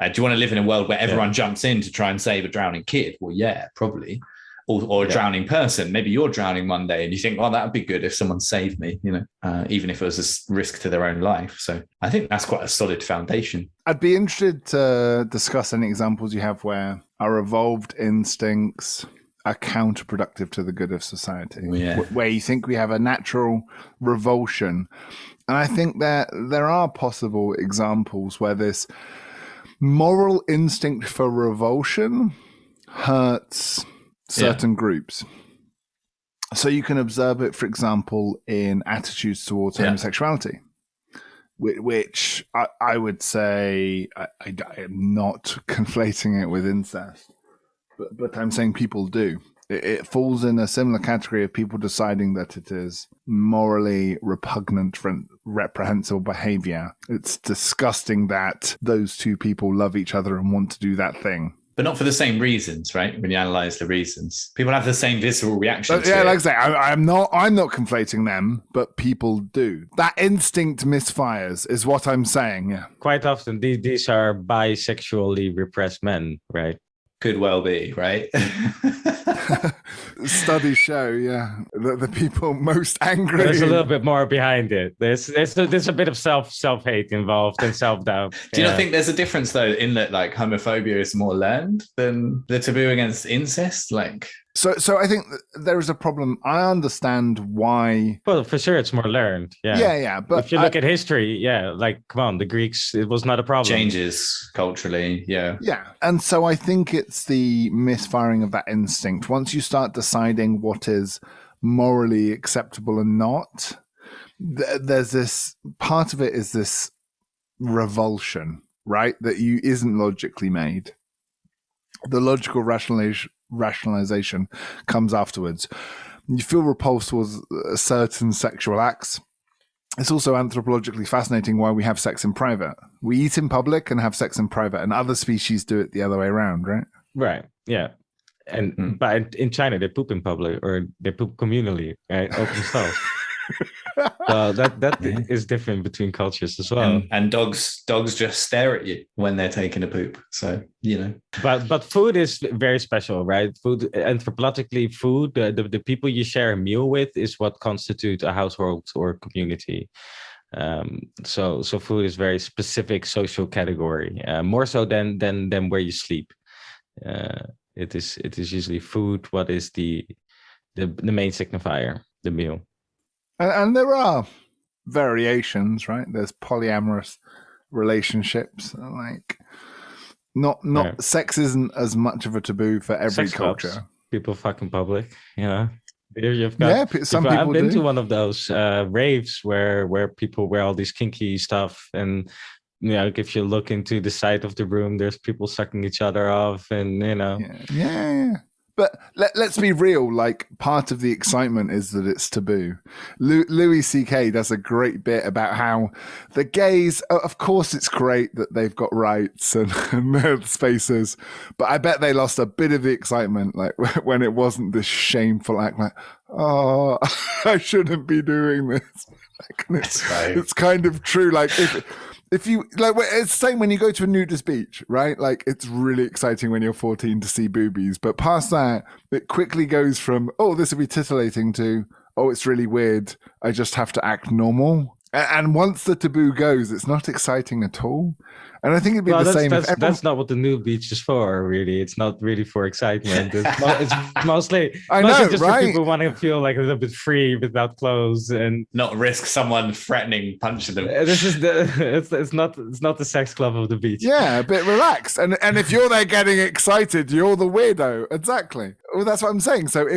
Do you want to live in a world where everyone jumps in to try and save a drowning kid? Well, yeah, probably. Or a drowning person. Maybe you're drowning one day and you think, well, that would be good if someone saved me, you know, even if it was a risk to their own life. So I think that's quite a solid foundation. I'd be interested to discuss any examples you have where our evolved instincts are counterproductive to the good of society, where you think we have a natural revulsion. And I think that there are possible examples where this moral instinct for revulsion hurts certain groups. So you can observe it, for example, in attitudes towards homosexuality, which I would say I am not conflating it with incest, but I'm saying people do. It falls in a similar category of people deciding that it is morally repugnant, reprehensible behavior. It's disgusting that those two people love each other and want to do that thing. But not for the same reasons, right? When you analyze the reasons, people have the same visceral reaction. Yeah, like I say, I'm not conflating them, but people do. That instinct misfires, is what I'm saying. Yeah. Quite often, these are bisexually repressed men, right? Could well be, right? Studies show, that the people most angry. There's a little bit more behind it. There's a bit of self-hate involved and self-doubt. Do you not think there's a difference though in that like homophobia is more learned than the taboo against incest? Like, so I think there is a problem. I understand why. Well, for sure, it's more learned. Yeah. But if you look at history, like, come on, the Greeks, it was not a problem. Changes culturally, yeah. And so I think it's the misfiring of that instinct. Once you start deciding what is morally acceptable and not, there's this part of it is this revulsion, right? That isn't logically made. The logical rationalization comes afterwards. You feel repulsed towards certain sexual acts. It's also anthropologically fascinating why we have sex in private. We eat in public and have sex in private, and other species do it the other way around, right? Right. Yeah. And but in China they poop in public, or they poop communally, right? Open stalls. So that is different between cultures as well. And dogs just stare at you when they're taking a poop. So, But food is very special, right? Food, anthropologically, food, the people you share a meal with is what constitutes a household or community. So food is very specific social category, more so than where you sleep. It is usually food. What is the main signifier? The meal. And there are variations, right? There's polyamorous relationships. Like, not sex isn't as much of a taboo for every Sex culture. clubs. People fuck in public, You've got, some people I've been do. to one of those raves where people wear all these kinky stuff, and if you look into the side of the room, there's people sucking each other off, and Yeah. But let's be real, like, part of the excitement is that it's taboo. Louis C.K. does a great bit about how the gays, of course it's great that they've got rights and their spaces, but I bet they lost a bit of the excitement, like, when it wasn't this shameful act, like, oh, I shouldn't be doing this. It's kind of true, like, if you like, it's the same when you go to a nudist beach, right? Like, it's really exciting when you're 14 to see boobies, but past that, it quickly goes from, oh, this will be titillating, to, oh, it's really weird, I just have to act normal. And once the taboo goes, it's not exciting at all. And I think it'd be the same. That's not what the nude beach is for, really. It's not really for excitement. It's mostly just right? for people who want to feel like a little bit free without clothes and not risk someone threatening punching them. This is it's not the sex club of the beach. Yeah, a bit relaxed. And if you're there getting excited, you're the weirdo. Exactly. Well, that's what I'm saying. So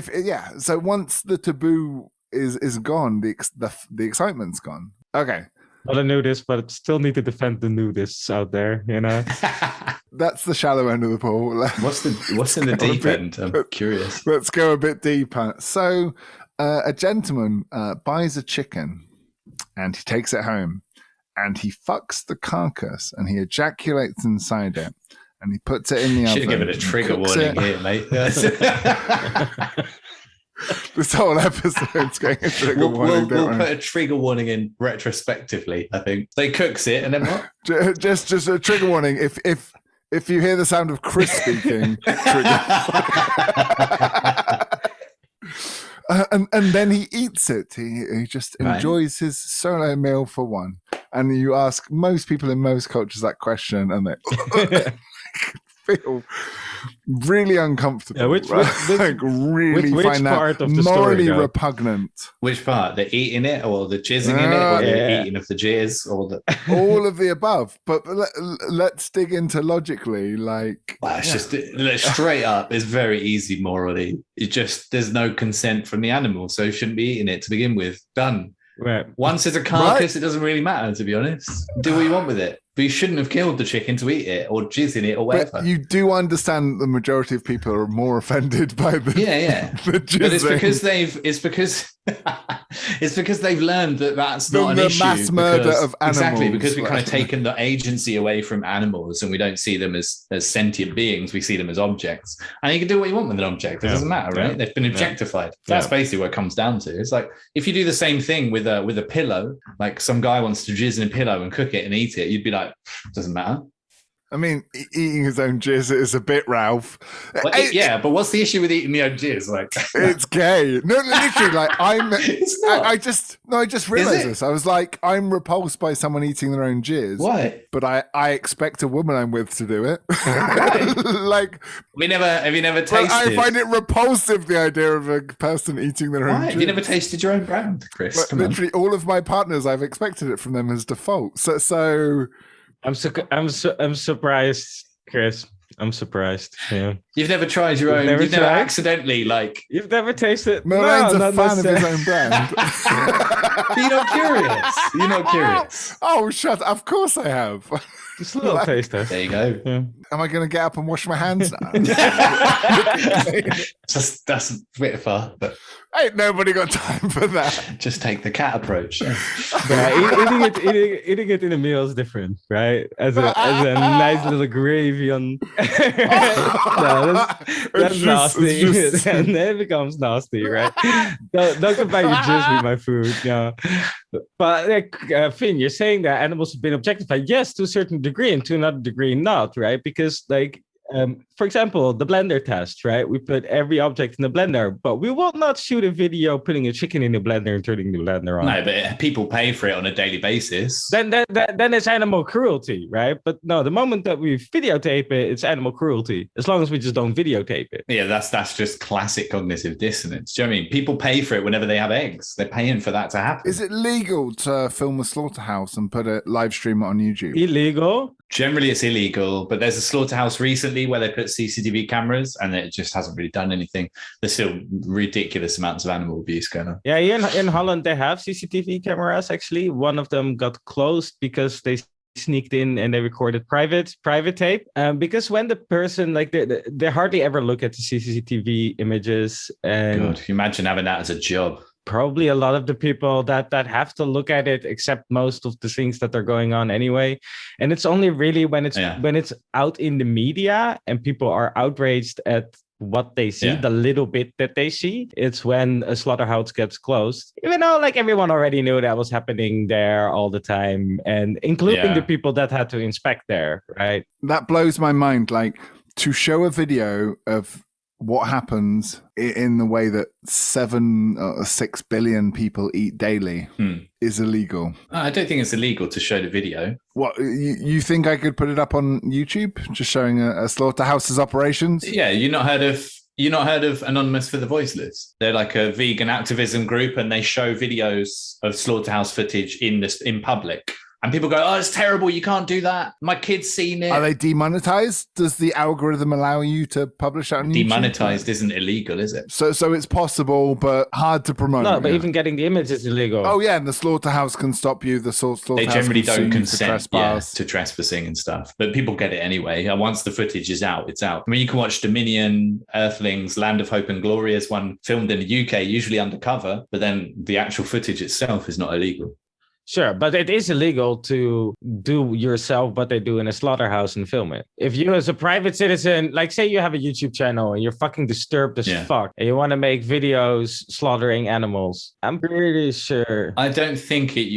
so once the taboo is gone, the excitement's gone. Okay. Not a nudist, but still need to defend the nudists out there, That's the shallow end of the pool. What's in the deep end? I'm curious. Let's go a bit deeper. So, a gentleman buys a chicken, and he takes it home, and he fucks the carcass, and he ejaculates inside it, and he puts it in the oven. Should have given a trigger warning here, mate. This whole episode's going a trigger warning. We'll put a trigger warning in retrospectively, I think. So he cooks it, and then what? Just a trigger warning. If you hear the sound of Chris speaking, and then he eats it. He just enjoys his solo meal for one. And you ask most people in most cultures that question, and they feel really uncomfortable. Yeah, which really which find part that of the morally story, repugnant. Which part? The eating it, or the jizzing in it, or the eating of the jizz, or the all of the above. But let's dig into logically. Like, well, it's just straight up. It's very easy morally. It's just there's no consent from the animal, so you shouldn't be eating it to begin with. Done. Right. Once it's a carcass, it doesn't really matter, to be honest. Do what you want with it. But you shouldn't have killed the chicken to eat it or jizz in it or whatever. But you do understand the majority of people are more offended by the the jizzing. But it's because they've learned that that's not an issue. The mass murder of animals. Exactly, because we've kind of taken the agency away from animals and we don't see them as sentient beings. We see them as objects. And you can do what you want with an object. It doesn't matter, right? They've been objectified. That's basically what it comes down to. It's like if you do the same thing with a pillow, like some guy wants to jizz in a pillow and cook it and eat it, you'd be like, doesn't matter. I mean, eating his own jizz is a bit, Ralph. Well, but what's the issue with eating your own jizz? Like, it's gay. No, literally, like I just realized this. I was like, I'm repulsed by someone eating their own jizz. Why? But I expect a woman I'm with to do it. Like, have you never tasted? I find it repulsive, the idea of a person eating their own jizz. Have you never tasted your own brand, Chris? But literally, all of my partners, I've expected it from them as default. So. I'm surprised, Chris. I'm surprised. Yeah. You've never tried your own. You've never accidentally like. You've never tasted. Merlin's a fan of his own brand. You're not curious. You're not curious. Oh, shut up. Of course I have. Just a little taster. There you go. Yeah. Am I going to get up and wash my hands now? That's a bit far, but ain't nobody got time for that. Just take the cat approach. Eating it in a meal is different, right? As a nice little gravy on. That's nasty, and then it becomes nasty, right? Don't compare your jizz with my food, yeah. But like Finn, you're saying that animals have been objectified. Yes, to a certain degree, and to another degree not, right? Because like, for example, the blender test, right? We put every object in the blender, but we will not shoot a video putting a chicken in the blender and turning the blender on. No, but people pay for it on a daily basis. Then it's animal cruelty, right? But no, the moment that we videotape it, it's animal cruelty. As long as we just don't videotape it. Yeah, that's just classic cognitive dissonance. Do you know what I mean? People pay for it whenever they have eggs. They're paying for that to happen. Is it legal to film a slaughterhouse and put a live stream on YouTube? Illegal. Generally, it's illegal, but there's a slaughterhouse recently where they put CCTV cameras and it just hasn't really done anything. There's still ridiculous amounts of animal abuse going on. Yeah, in Holland, they have CCTV cameras, actually. One of them got closed because they sneaked in and they recorded private tape. Because when the person, like, they hardly ever look at the CCTV images. And God, can you imagine having that as a job? Probably a lot of the people that have to look at it accept most of the things that are going on anyway. And it's only really when it's out in the media and people are outraged at what they see, the little bit that they see, it's when a slaughterhouse gets closed. Even though like everyone already knew that was happening there all the time, and including the people that had to inspect there, right? That blows my mind. Like, to show a video of what happens in the way that 7 or 6 billion people eat daily is illegal. I don't think it's illegal to show the video. What, you think I could put it up on YouTube, just showing a slaughterhouse's operations? Yeah, you're not heard of Anonymous for the Voiceless? They're like a vegan activism group, and they show videos of slaughterhouse footage in public. And people go, oh, it's terrible. You can't do that. My kid's seen it. Are they demonetized? Does the algorithm allow you to publish that on YouTube? Demonetized isn't illegal, is it? So it's possible, but hard to promote. No, but even getting the image is illegal. Oh, yeah. And the slaughterhouse can stop you. The slaughterhouse they generally don't consent to trespassing and stuff. But people get it anyway. And once the footage is out, it's out. I mean, you can watch Dominion, Earthlings, Land of Hope and Glory as one filmed in the UK, usually undercover. But then the actual footage itself is not illegal. Sure, but it is illegal to do yourself what they do in a slaughterhouse and film it. If you as a private citizen, like say you have a YouTube channel and you're fucking disturbed as fuck and you want to make videos slaughtering animals, I'm pretty sure. I don't think it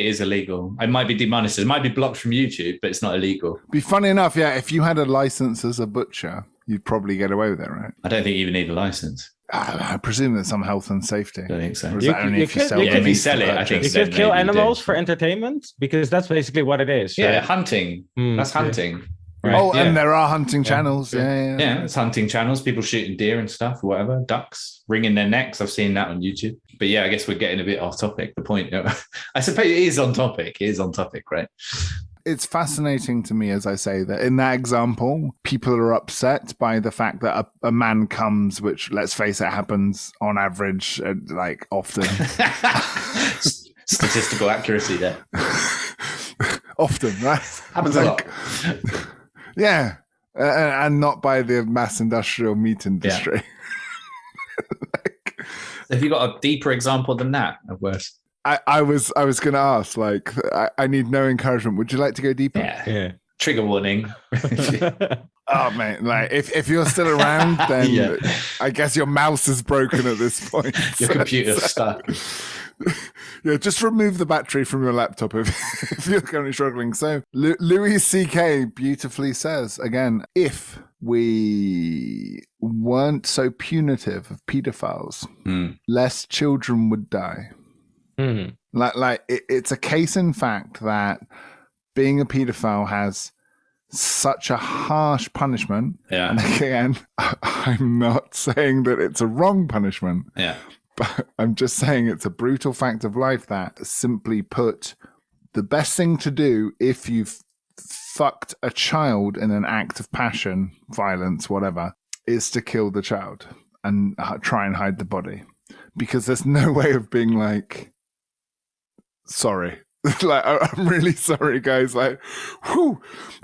is illegal. It might be demonetized. It might be blocked from YouTube, but it's not illegal. Be funny enough, yeah, if you had a license as a butcher, you'd probably get away with it, right? I don't think you even need a license. I presume there's some health and safety. I don't think so. Or is that only if you sell it? If you sell it, I think you could kill animals for entertainment, because that's basically what it is. Yeah, right? hunting. That's hunting. Right? Oh, and there are hunting channels. Yeah, it's hunting channels. People shooting deer and stuff, whatever, ducks, wringing their necks. I've seen that on YouTube. But yeah, I guess we're getting a bit off topic. The point, I suppose it is on topic. It is on topic, right? It's fascinating to me, as I say, that in that example, people are upset by the fact that a man comes, which, let's face it, happens on average, like often. Statistical accuracy there. Often, right? Happens a lot. Yeah. And not by the mass industrial meat industry. Yeah. Have you got a deeper example than that of worse? I was going to ask, like, I need no encouragement. Would you like to go deeper? Yeah. Trigger warning. Oh, man. Like, if you're still around, then I guess your mouse is broken at this point. Your computer's stuck. Yeah, just remove the battery from your laptop if you're currently struggling. So Louis C.K. beautifully says, again, if we weren't so punitive of pedophiles, less children would die. Like it's a case in fact that being a pedophile has such a harsh punishment. Yeah. And again, I'm not saying that it's a wrong punishment. Yeah. But I'm just saying it's a brutal fact of life that, simply put, the best thing to do if you've fucked a child in an act of passion, violence, whatever, is to kill the child and try and hide the body. Because there's no way of being like, sorry. Like, I'm really sorry, guys. Like, whew,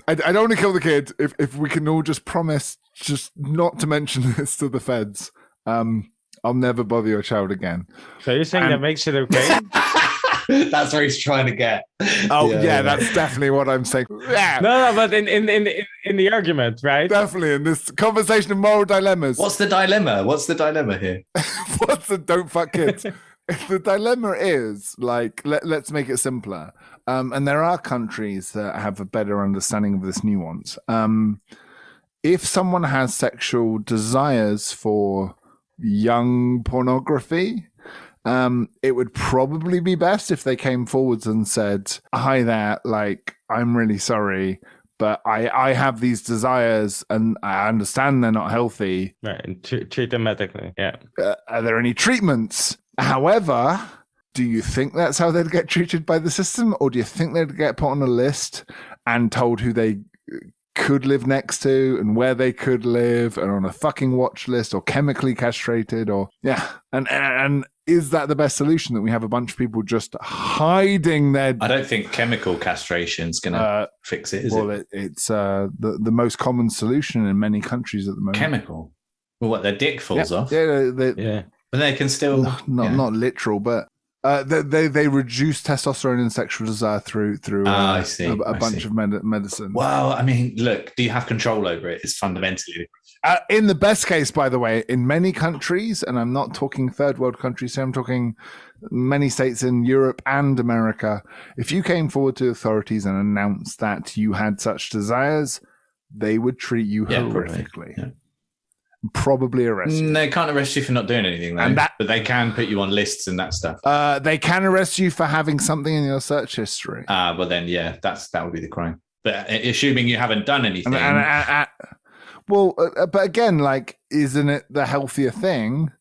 I don't want to kill the kid. If we can all just promise just not to mention this to the feds, I'll never bother your child again. So you're saying that makes it okay? That's where he's trying to get. Oh yeah, that's definitely what I'm saying. Yeah. No, but in the argument, right? Definitely in this conversation of moral dilemmas. What's the dilemma? What's the dilemma here? Don't fuck kids? The dilemma is, like, let's make it simpler. And there are countries that have a better understanding of this nuance. If someone has sexual desires for young pornography, it would probably be best if they came forwards and said, hi there, like, I'm really sorry, but I have these desires and I understand they're not healthy. Right, and treat them medically. Yeah. Are there any treatments? However, do you think that's how they'd get treated by the system? Or do you think they'd get put on a list and told who they could live next to and where they could live and on a fucking watch list or chemically castrated or and is that the best solution, that we have a bunch of people just hiding their... I don't think chemical castration's gonna fix it, is it? It's the most common solution in many countries at the moment. Chemical? Well, what, their dick falls off? Yeah. But they can still not literal, but they reduce testosterone and sexual desire through I see. a bunch of medicine. Well, I mean, look, do you have control over it? It's fundamentally in the best case, by the way, in many countries, and I'm not talking third world countries, so I'm talking many states in Europe and America, if you came forward to authorities and announced that you had such desires, they would treat you horrifically. Yeah. Probably arrest you. They can't arrest you for not doing anything, though. But they can put you on lists and that stuff. They can arrest you for having something in your search history. Well, then, yeah, that would be the crime. But assuming you haven't done anything. But again, like, isn't it the healthier thing?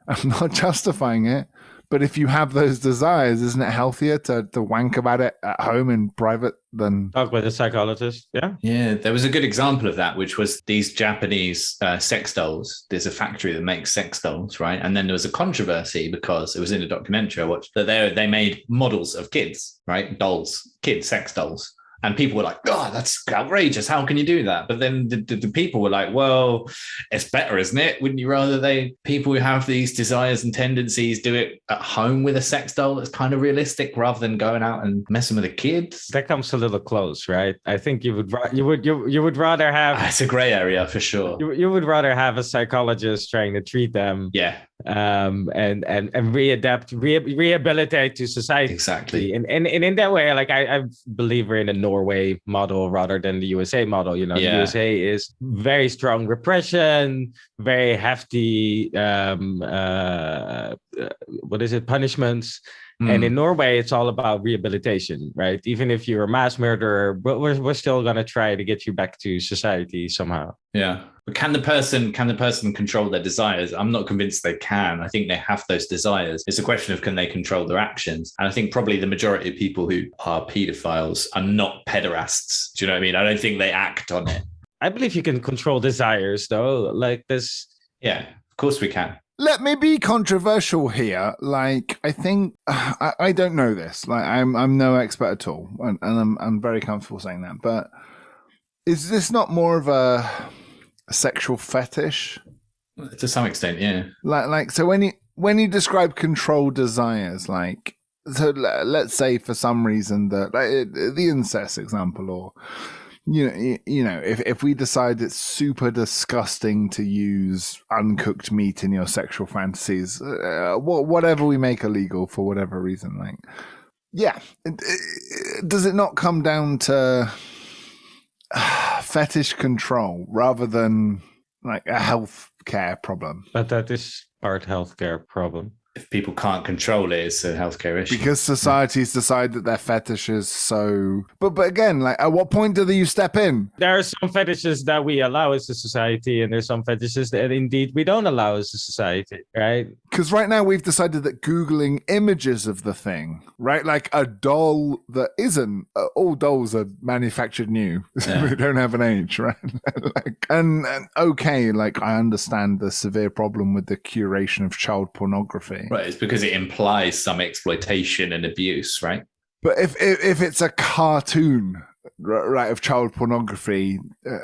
I'm not justifying it. But if you have those desires, isn't it healthier to wank about it at home in private than... Talk with a psychologist, yeah? Yeah, there was a good example of that, which was these Japanese sex dolls. There's a factory that makes sex dolls, right? And then there was a controversy because it was in a documentary I watched that they made models of kids, right? Dolls, kids, sex dolls. And people were like, God, that's outrageous. How can you do that? But then the people were like, well, it's better, isn't it? Wouldn't you rather people who have these desires and tendencies do it at home with a sex doll that's kind of realistic rather than going out and messing with the kids? That comes a little close, right? I think you would rather have... It's a gray area for sure. You would rather have a psychologist trying to treat them. Yeah. and rehabilitate to society. Exactly. And in that way, like I'm a believer in a Norway model rather than the USA model. You know, the USA is very strong repression, very hefty punishments. And in Norway, it's all about rehabilitation, right? Even if you're a mass murderer, but we're still gonna try to get you back to society somehow. Yeah. But can the person control their desires? I'm not convinced they can. I think they have those desires. It's a question of can they control their actions? And I think probably the majority of people who are pedophiles are not pederasts. Do you know what I mean? I don't think they act on it. I believe you can control desires, though. Like this. Yeah, of course we can. Let me be controversial here. Like, I think I don't know this. Like, I'm no expert at all, and I'm very comfortable saying that. But is this not more of a sexual fetish? To some extent, yeah. Like so when you describe controlled desires, like, so let's say for some reason that like, the incest example, or you know, if we decide it's super disgusting to use uncooked meat in your sexual fantasies, whatever we make illegal for whatever reason, like, yeah, does it not come down to fetish control rather than like a health care problem? But that is part healthcare problem. If people can't control it, it's a healthcare issue. Because societies decide that their fetish is so... But again, like, at what point do you step in? There are some fetishes that we allow as a society, and there's some fetishes that indeed we don't allow as a society, right? Because right now we've decided that Googling images of the thing, right? Like a doll that isn't... all dolls are manufactured new. So they don't have an age, right? Like, and okay, like, I understand the severe problem with the curation of child pornography. Right, it's because it implies some exploitation and abuse, right? But if it's a cartoon, right, of child pornography,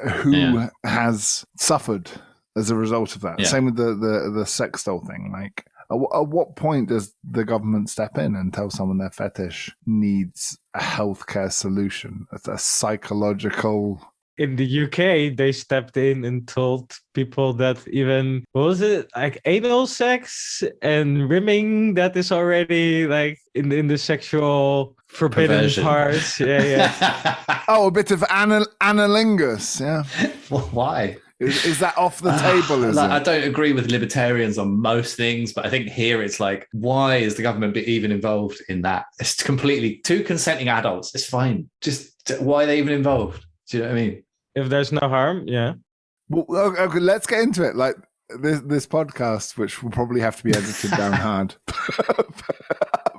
who has suffered as a result of that? Yeah. Same with the sex doll thing. Like, at what point does the government step in and tell someone their fetish needs a healthcare solution? It's a psychological... In the UK, they stepped in and told people that even, what was it, like anal sex and rimming, that is already like in the sexual forbidden Perversion. Parts. Yeah. Oh, a bit of analingus, yeah. Well, why? Is that off the table? Is like, it? I don't agree with libertarians on most things, but I think here it's like, why is the government even involved in that? It's completely two consenting adults. It's fine. Just why are they even involved? Do you know what I mean? If there's no harm, yeah. Well, okay, let's get into it. Like this podcast, which will probably have to be edited down hard.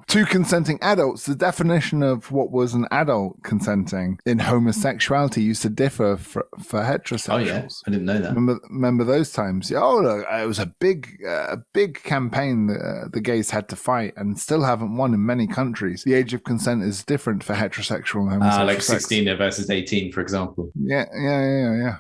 Two consenting adults, the definition of what was an adult consenting in homosexuality used to differ for heterosexuals. Oh yeah, I didn't know that. Remember those times? Oh, look, it was a big campaign that the gays had to fight and still haven't won in many countries. The age of consent is different for heterosexual and homosexual like sex. 16 versus 18, for example. Yeah.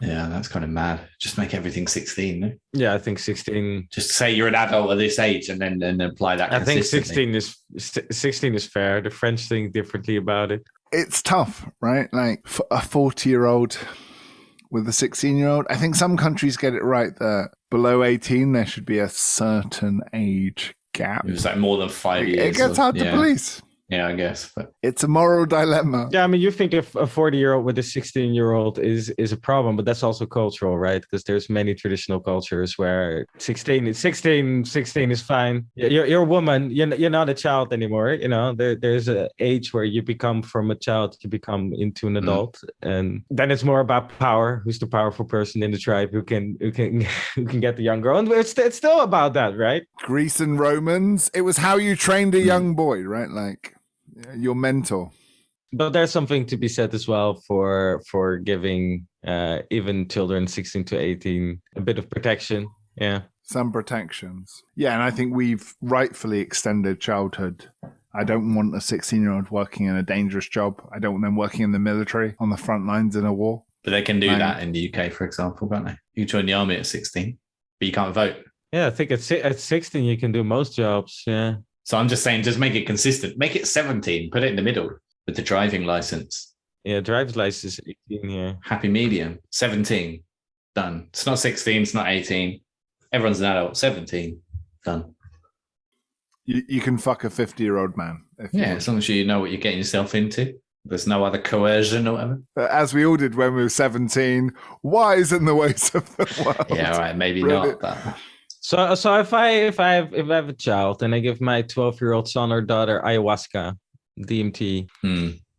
Yeah, that's kind of mad. Just make everything 16, no? Yeah, I think 16. Just say you're an adult at this age and then apply that. I think 16 is fair. The French think differently about it. It's tough, right? Like for a 40-year-old with a 16-year-old. I think some countries get it right that below 18 there should be a certain age gap. It was like more than 5 years. It gets hard to police. Yeah, I guess. But it's a moral dilemma. Yeah, I mean, you think if a 40-year-old with a 16-year-old is a problem, but that's also cultural, right? Because there's many traditional cultures where 16 is fine. You're a woman. You're not a child anymore. You know, there's an age where you become from a child, you become into an adult, and then it's more about power. Who's the powerful person in the tribe who can get the young girl? And it's still about that, right? Greece and Romans. It was how you trained a young boy, right? Like. Your mentor. But there's something to be said as well for giving even children 16 to 18 a bit of protection. Yeah. Some protections. Yeah, and I think we've rightfully extended childhood. I don't want a 16-year-old working in a dangerous job. I don't want them working in the military on the front lines in a war. But they can do that in the UK, for example, can't they? You can join the army at 16, but you can't vote. Yeah, I think at 16 you can do most jobs, yeah. So I'm just saying, just make it consistent. Make it 17. Put it in the middle with the driving license. Yeah, driver's license 18. Yeah. Happy medium. 17. Done. It's not 16. It's not 18. Everyone's an adult. 17. Done. You can fuck a 50-year-old man. As long as you know what you're getting yourself into. There's no other coercion or whatever. As we all did when we were 17, wise in the ways of the world. Yeah, right. Maybe Really? not. But... So if I have a child and I give my 12-year-old son or daughter ayahuasca, DMT,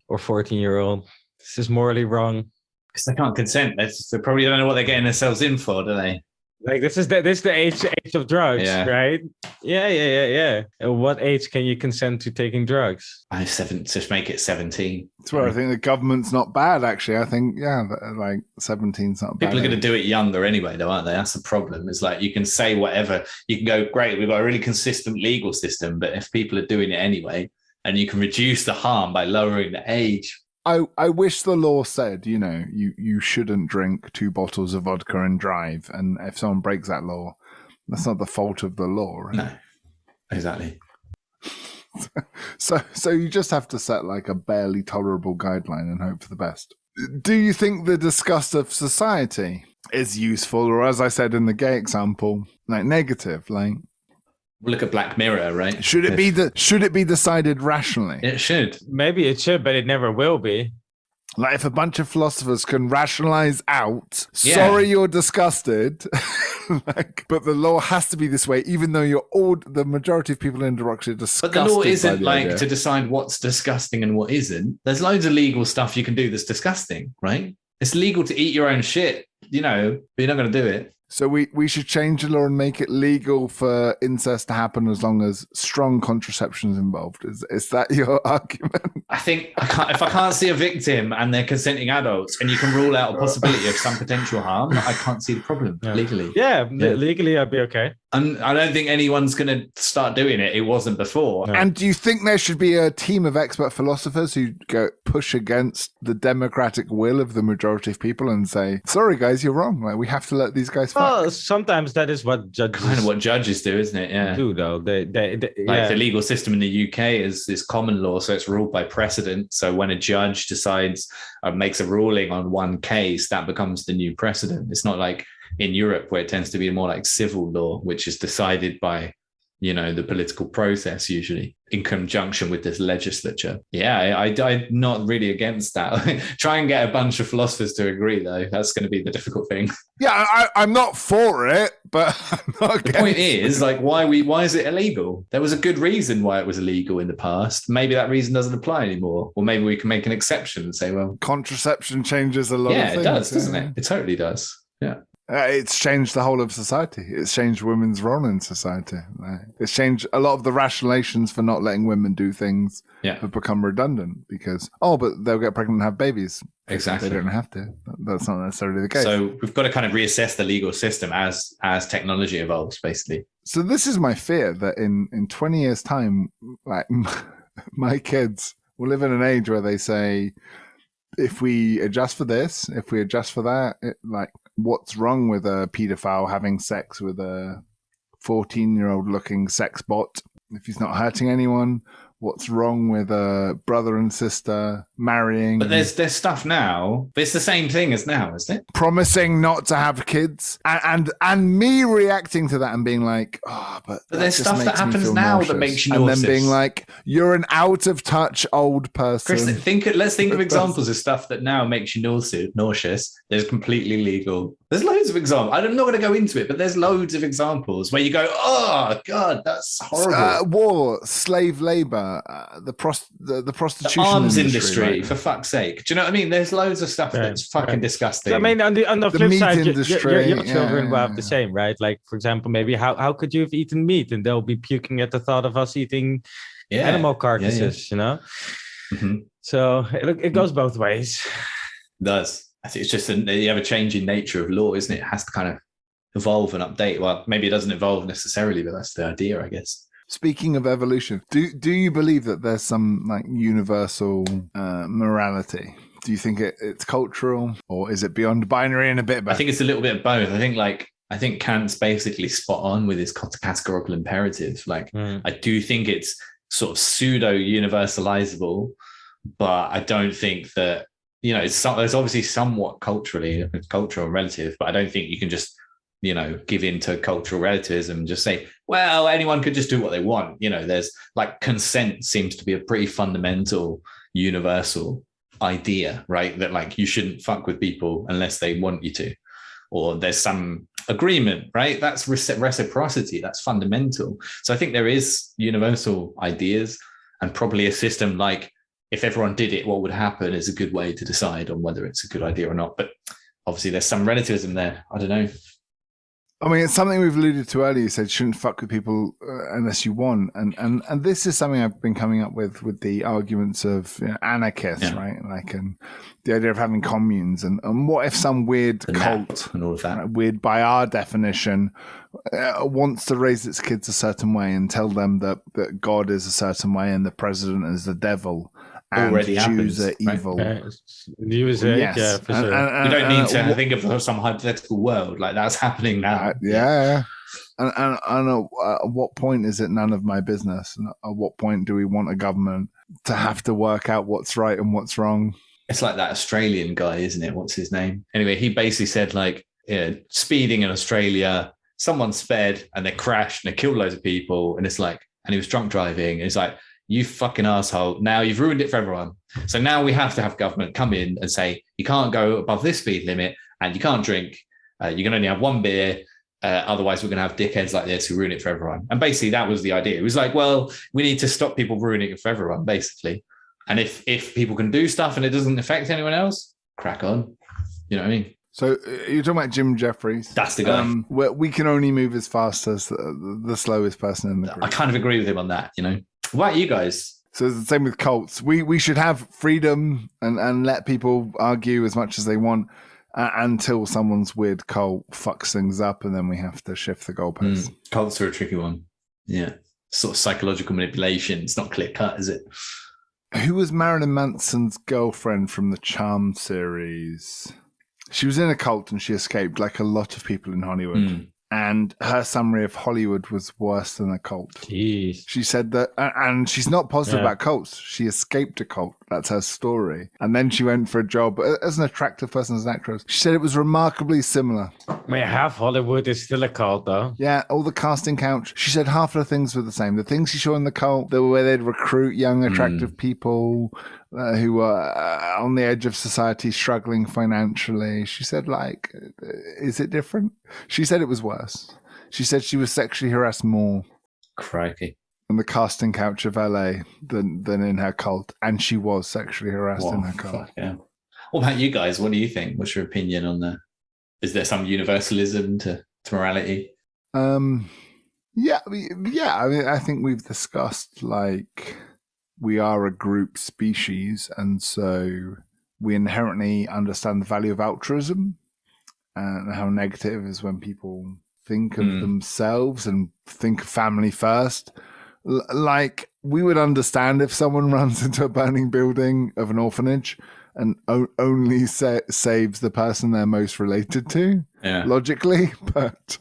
or 14-year-old, this is morally wrong. Because they can't consent. They probably don't know what they're getting themselves in for, do they? Like this is the age of drugs, right? Yeah. At what age can you consent to taking drugs? Just make it 17. That's where I think the government's not bad, actually. I think, like 17's not bad. People are going to do it younger anyway, though, aren't they? That's the problem. It's like you can say whatever. You can go, great, we've got a really consistent legal system, but if people are doing it anyway, and you can reduce the harm by lowering the age. I wish the law said, you shouldn't drink 2 bottles of vodka and drive. And if someone breaks that law, that's not the fault of the law, right? No, exactly. So you just have to set like a barely tolerable guideline and hope for the best. Do you think the disgust of society is useful, or as I said in the gay example, like negative? Like, look at Black Mirror, right? Should it be decided rationally? It should. Maybe it should, but it never will be. Like if a bunch of philosophers can rationalize out, sorry you're disgusted, but the law has to be this way, even though the majority of people in democracy are disgusted. But the law isn't idea. to decide what's disgusting and what isn't. There's loads of legal stuff you can do that's disgusting, right? It's legal to eat your own shit, but you're not going to do it. So we should change the law and make it legal for incest to happen as long as strong contraception is involved. Is that your argument? I think if I can't see a victim and they're consenting adults and you can rule out a possibility of some potential harm, I can't see the problem legally. Yeah, legally I'd be okay. And I don't think anyone's going to start doing it. It wasn't before. No. And do you think there should be a team of expert philosophers who go push against the democratic will of the majority of people and say, sorry, guys, you're wrong. Like, we have to let these guys fuck. Sometimes that is what judges... Kind of what judges do, isn't it? Yeah. Do, though. They the legal system in the UK is common law, so it's ruled by precedent. So when a judge decides makes a ruling on one case, that becomes the new precedent. It's not like in Europe, where it tends to be more like civil law, which is decided by, the political process, usually in conjunction with this legislature. Yeah, I'm not really against that. Try and get a bunch of philosophers to agree, though. That's going to be the difficult thing. Yeah, I'm not for it, but I'm not against the point is, like, why is it illegal? There was a good reason why it was illegal in the past. Maybe that reason doesn't apply anymore. Or maybe we can make an exception and say, well... Contraception changes a lot of things. Yeah, it does, doesn't it? It totally does. Yeah. It's changed the whole of society. It's changed women's role in society. It's changed a lot of the rationalizations for not letting women do things have become redundant because, but they'll get pregnant and have babies. Exactly. They don't have to. That's not necessarily the case. So we've got to kind of reassess the legal system as technology evolves, basically. So this is my fear that in 20 years' time, like my kids will live in an age where they say, if we adjust for this, if we adjust for that, what's wrong with a pedophile having sex with a 14-year-old looking sex bot if he's not hurting anyone? What's wrong with a brother and sister marrying? But there's stuff now. It's the same thing as now, isn't it? Promising not to have kids, and me reacting to that and being like, but there's stuff that happens now that makes you nauseous. And then being like, you're an out of touch old person. Chris, let's think of examples of stuff that now makes you nauseous. There's completely legal. There's loads of examples. I'm not going to go into it, but there's loads of examples where you go, oh God, that's horrible. War, slave labor, the prostitution, the arms industry, for fuck's sake. Do you know what I mean? There's loads of stuff that's fucking disgusting. I mean, on the flip side, your children will have the same, right? Like, for example, maybe how could you have eaten meat and they'll be puking at the thought of us eating animal carcasses, Mm-hmm. So it goes both ways. It does. I think it's just the ever-changing nature of law, isn't it? It has to kind of evolve and update. Well, maybe it doesn't evolve necessarily, but that's the idea, I guess. Speaking of evolution, do you believe that there's some like universal morality? Do you think it's cultural, or is it beyond binary and a bit of both? I think it's a little bit of both. I think Kant's basically spot on with his categorical imperative. I do think it's sort of pseudo universalizable, but I don't think that. There's obviously somewhat cultural and relative, but I don't think you can just give in to cultural relativism and just say, well, anyone could just do what they want. There's like consent seems to be a pretty fundamental universal idea, right? That like you shouldn't fuck with people unless they want you to, or there's some agreement, right? That's reciprocity. That's fundamental. So I think there is universal ideas, and probably a system like, if everyone did it, what would happen is a good way to decide on whether it's a good idea or not. But obviously there's some relativism there. I don't know. I mean, it's something we've alluded to earlier. You said shouldn't fuck with people unless you want, and this is something I've been coming up with the arguments of anarchists, right? Like, and the idea of having communes, and what if some weird cult and all of that, weird by our definition, wants to raise its kids a certain way and tell them that God is a certain way and the president is the devil. And already Jews happens, are evil. Yes, yes. for sure. You don't need to think of some hypothetical world, like that's happening now. Yeah. And at what point is it none of my business? And at what point do we want a government to have to work out what's right and what's wrong? It's like that Australian guy, isn't it? What's his name? Anyway, he basically said like, speeding in Australia, someone sped and they crashed and they killed loads of people. And it's like, and he was drunk driving. And it's like, you fucking asshole. Now you've ruined it for everyone. So now we have to have government come in and say, you can't go above this speed limit and you can't drink. You can only have one beer. Otherwise, we're going to have dickheads like this who ruin it for everyone. And basically, that was the idea. It was like, well, we need to stop people ruining it for everyone, basically. And if people can do stuff and it doesn't affect anyone else, crack on. You know what I mean? So you're talking about Jim Jeffries. That's the guy. Where we can only move as fast as the slowest person in the group. I kind of agree with him on that, What about you guys? So it's the same with cults. We should have freedom and let people argue as much as they want until someone's weird cult fucks things up, and then we have to shift the goalposts. Cults are a tricky one. Yeah. Sort of psychological manipulation. It's not clear cut, is it? Who was Marilyn Manson's girlfriend from the Charmed series? She was in a cult and she escaped, like a lot of people in Hollywood. And her summary of Hollywood was worse than a cult. Jeez. She said that, and she's not positive about cults. She escaped a cult. That's her story. And then she went for a job as an attractive person, as an actress. She said it was remarkably similar. I mean, half Hollywood is still a cult, though. Yeah, all the casting couch. She said half of the things were the same. The things she saw in the cult, the way they'd recruit young, attractive people who were on the edge of society, struggling financially. She said, like, is it different? She said it was worse. She said she was sexually harassed more. Crikey. On the casting couch of LA than in her cult. And she was sexually harassed in her cult. Yeah. What about you guys? What do you think? What's your opinion on that? Is there some universalism to morality? Yeah. I mean, I think we've discussed, like, we are a group species, and so we inherently understand the value of altruism and how negative is when people think of themselves and think of family first. Like, we would understand if someone runs into a burning building of an orphanage and only saves the person they're most related to, logically, but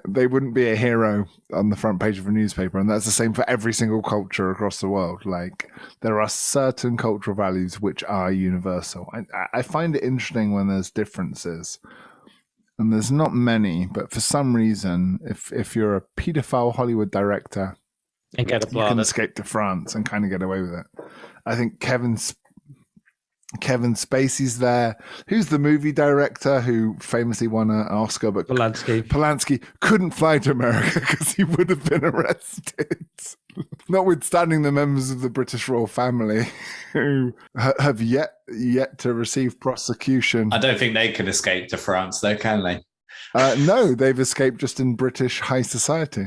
they wouldn't be a hero on the front page of a newspaper. And that's the same for every single culture across the world. Like, there are certain cultural values which are universal. I find it interesting when there's differences. And there's not many, but for some reason, if you're a pedophile Hollywood director, and get applauded, you can escape to France and kind of get away with it. I think Kevin Spacey's there. Who's the movie director who famously won an Oscar, but Polanski couldn't fly to America because he would have been arrested. Notwithstanding the members of the British royal family who have yet to receive prosecution. I don't think they can escape to France, though, can they? No, they've escaped just in British high society.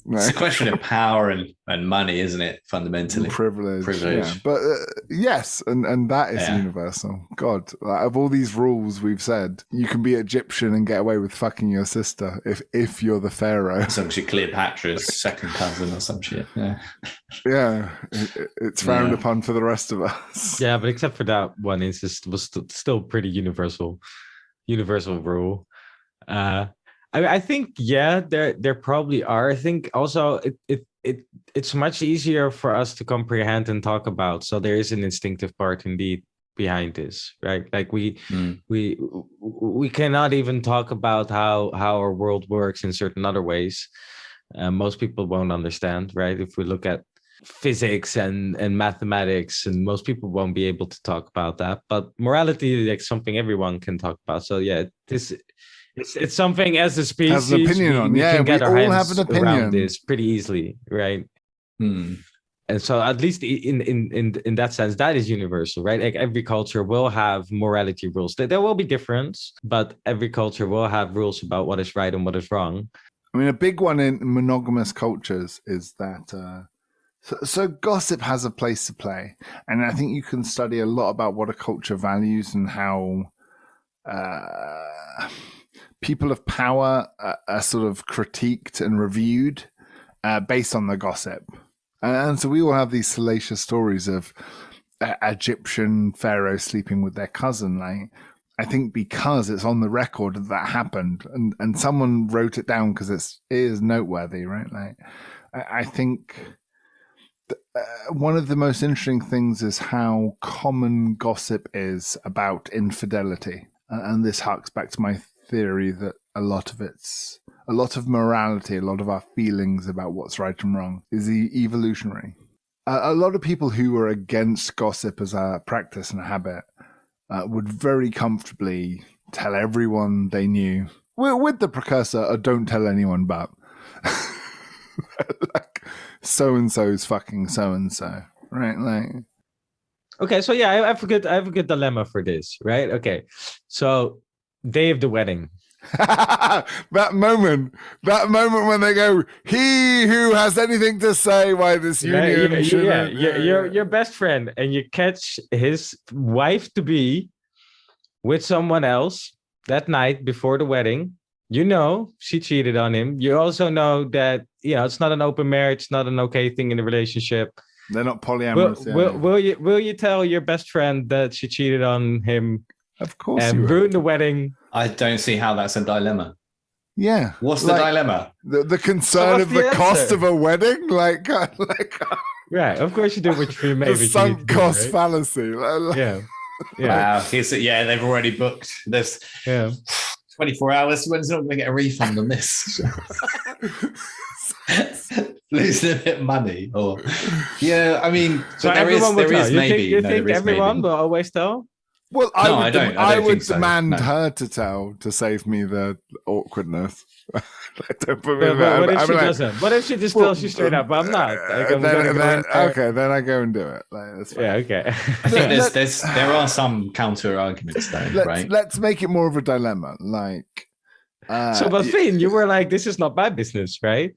No. It's a question of power and money, isn't it? Fundamentally, privilege. Yeah. But yes, and that is universal. God, like, of all these rules we've said, you can be Egyptian and get away with fucking your sister if you're the pharaoh. It's actually Cleopatra's second cousin or some shit. Yeah, it's frowned upon for the rest of us. Yeah, but except for that one instance, was still pretty universal rule. I mean, I think there probably are. I think also it's much easier for us to comprehend and talk about. So there is an instinctive part indeed, behind this, right? Like we cannot even talk about how our world works in certain other ways. Most people won't understand, right? If we look at physics and mathematics, and most people won't be able to talk about that. But morality is like something everyone can talk about. So yeah, it's something as a species has an opinion on. We can get our all hands have an opinion around this pretty easily, right? And so at least in that sense, that is universal, right? Like every culture will have morality rules. There will be difference, but every culture will have rules about what is right and what is wrong. I mean, a big one in monogamous cultures is that so gossip has a place to play. And I think you can study a lot about what a culture values and how people of power are sort of critiqued and reviewed based on the gossip. And so we all have these salacious stories of Egyptian pharaohs sleeping with their cousin. Like, I think because it's on the record that happened, and someone wrote it down because it is noteworthy, right? Like, I think one of the most interesting things is how common gossip is about infidelity, and this harks back to my theory that a lot of morality, a lot of our feelings about what's right and wrong is evolutionary. A lot of people who are against gossip as a practice and a habit would very comfortably tell everyone they knew, with the precursor, don't tell anyone but. Like, so-and-so's fucking so-and-so, right? Like, okay, so yeah, I have a good dilemma for this, right? Okay, so day of the wedding. that moment when they go, he who has anything to say why this union your best friend, and you catch his wife to be with someone else that night before the wedding. You know she cheated on him. You also know that it's not an open marriage, not an okay thing in the relationship. They're not polyamorous. Will you tell your best friend that she cheated on him? Of course, and ruin the wedding. I don't see how that's a dilemma. Yeah. What's the dilemma? The concern of the cost of a wedding? Like right. Of course you do what you made. The sunk cost fallacy. Yeah. Wow. They've already booked this. 24 hours. When's not going to get a refund on this? Losing a bit of money. Or I mean, so there is maybe. You think everyone will always tell? Well, I would demand her to tell to save me the awkwardness. What if she doesn't? What if she just tells you straight up, I'm not? Then I go and do it. Like, that's fine. Yeah, okay. I think there are some counter arguments though, right? Let's make it more of a dilemma. Like, but Finn, you were like, this is not my business, right?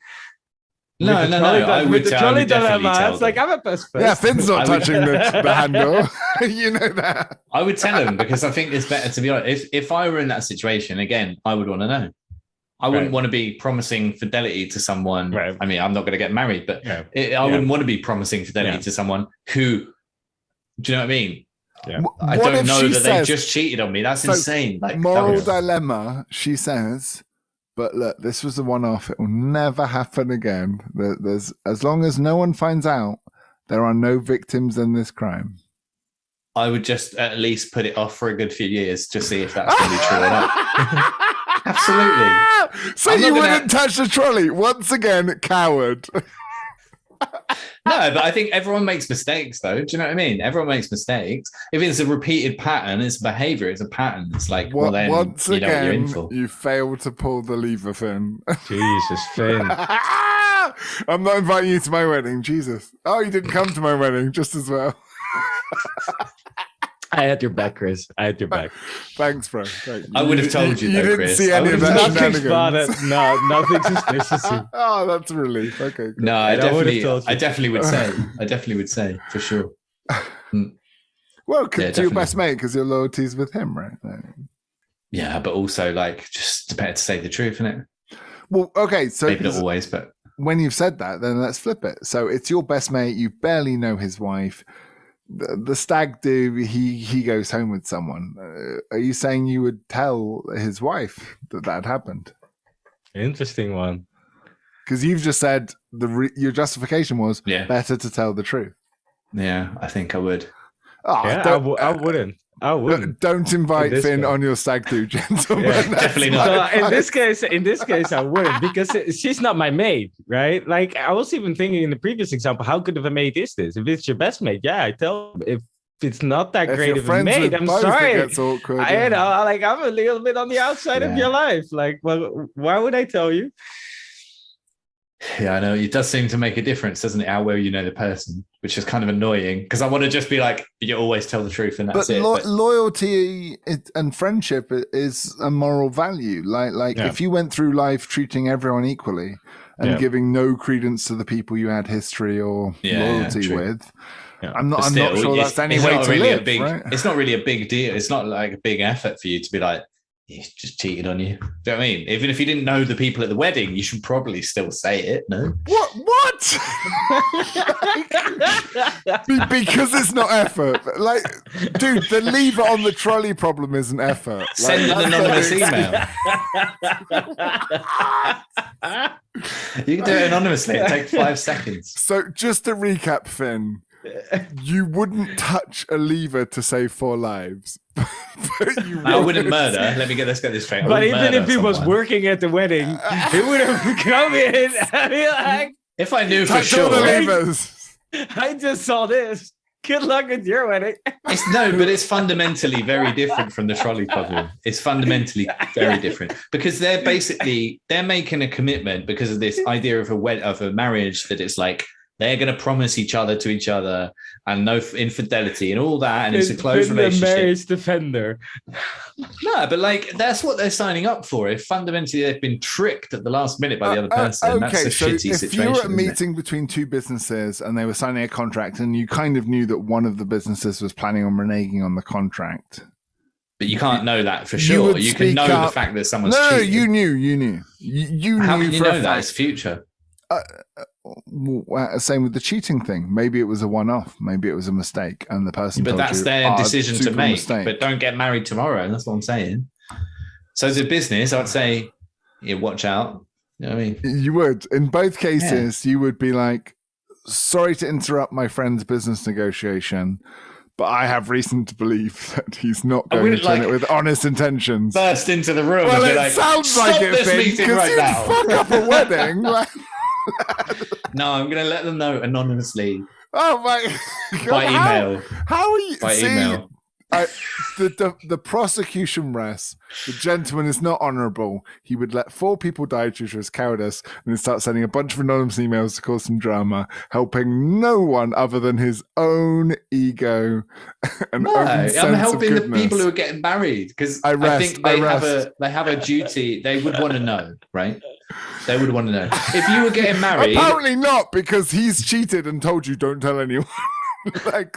No. I would definitely tell. It's like, I'm a best friend. Yeah, Finn's not touching the handle. You know that. I would tell him because I think it's better to be honest. If I were in that situation again, I would want to know. I wouldn't want to be promising fidelity to someone. Right. I mean, I'm not going to get married, but I wouldn't want to be promising fidelity to someone who. Do you know what I mean? Yeah. I don't know that they just cheated on me. That's insane. Like, moral dilemma. She says. But look, this was a one-off. It will never happen again. There's as long as no one finds out, there are no victims in this crime. I would just at least put it off for a good few years to see if that's going to be true or not. Absolutely. So you wouldn't touch the trolley. Once again, coward. No, but I think everyone makes mistakes, though. Do you know what I mean? Everyone makes mistakes. If it's a repeated pattern, it's behavior. It's a pattern. It's like, well, then once you know again, what you're in for. You failed to pull the lever, Finn. Jesus, Finn. I'm not inviting you to my wedding. Jesus. Oh, you didn't come to my wedding just as well. I had your back, Chris. I had your back. Thanks, bro. I would have told you, though, didn't Chris. See any of that shenanigans. No, nothing suspicious. Oh, that's a relief. Okay. Good. No, I definitely would say. I definitely would say, for sure. Well, to your best mate, because your loyalty's with him, right? Yeah, but also, like, just better to say the truth, isn't it? Well, okay. So maybe not always, but when you've said that, then let's flip it. So it's your best mate. You barely know his wife. The stag do, he goes home with someone. Are you saying you would tell his wife that had happened? Interesting one. Because you've just said your justification was better to tell the truth. Yeah, I think I would. Oh, Yeah, I wouldn't. I wouldn't. Don't invite Finn case. on your stag do, gentlemen. Yeah, definitely not. So in this case, I wouldn't, because she's not my mate, right? Like, I was even thinking in the previous example, how good of a mate is this? If it's your best mate, yeah, I tell them. If it's not that great of a mate, I'm sorry. It gets awkward, I know, like, I'm a little bit on the outside of your life. Like, well, why would I tell you? Yeah, I know. It does seem to make a difference, doesn't it? How well you know the person, which is kind of annoying, because I want to just be like, you always tell the truth and that's it. But loyalty and friendship is a moral value. Like if you went through life treating everyone equally and giving no credence to the people you had history or loyalty with, I'm not sure that's any way to live. Right? It's not really a big deal. It's not like a big effort for you to be like, he's just cheated on you. Do you know what I mean? Even if you didn't know the people at the wedding, you should probably still say it, no? What? Because it's not effort. Like, dude, the lever on the trolley problem isn't effort. Send an anonymous email. You can do it anonymously. It takes 5 seconds. So just to recap, Finn, you wouldn't touch a lever to save 4 lives. I wouldn't murder. Let's get this straight. But even if he was working at the wedding, he would have come in and be like, if I knew for touch sure. all the levers. I just saw this. Good luck with your wedding. But it's fundamentally very different from the trolley problem. It's fundamentally very different because they're making a commitment because of this idea of a marriage that it's like they're going to promise each other to each other and no infidelity and all that, and it's a close relationship. The marriage defender. No, but like that's what they're signing up for. If fundamentally they've been tricked at the last minute by the other person, that's a shitty situation. If you were at a meeting between 2 businesses and they were signing a contract, and you kind of knew that one of the businesses was planning on reneging on the contract, but you can't know that for sure. You can know the fact that someone's cheating. No, you knew. How can you know that? It's future. Same with the cheating thing. Maybe it was a one-off. Maybe it was a mistake, and the person. But that's their decision to make. Mistake. But don't get married tomorrow. That's what I'm saying. So as a business, I'd say, watch out. You know what I mean? You would. In both cases, you would be like, "Sorry to interrupt my friend's business negotiation, but I have reason to believe that he's not going to turn it with honest intentions." Burst into the room. Well, and be it like, sounds like it, because you'd fuck up a wedding. No, I'm going to let them know anonymously. Oh my God. By email. How are you? By email. The prosecution rests. The gentleman is not honourable. He would let 4 people die due to his cowardice and then start sending a bunch of anonymous emails to cause some drama, helping no one other than his own ego and own sense I'm helping of the people who are getting married because I think they have a duty. They would want to know, right? They would want to know. If you were getting married... Apparently not, because he's cheated and told you don't tell anyone.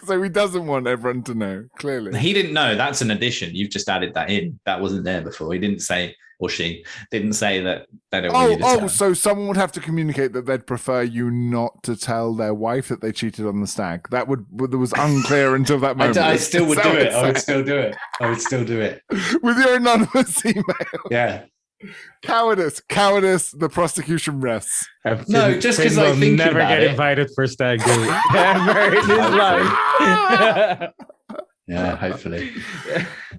So he doesn't want everyone to know, clearly. He didn't know. That's an addition. You've just added that in. That wasn't there before. He didn't say, or she didn't say that they don't want you to tell. So someone would have to communicate that they'd prefer you not to tell their wife that they cheated on the stag. That was unclear until that moment. I still would do it. I would still do it. I would still do it. With your anonymous email. Yeah. Cowardice. The prosecution rests. No, just because I think never get invited for stag do ever in his life. Yeah, hopefully.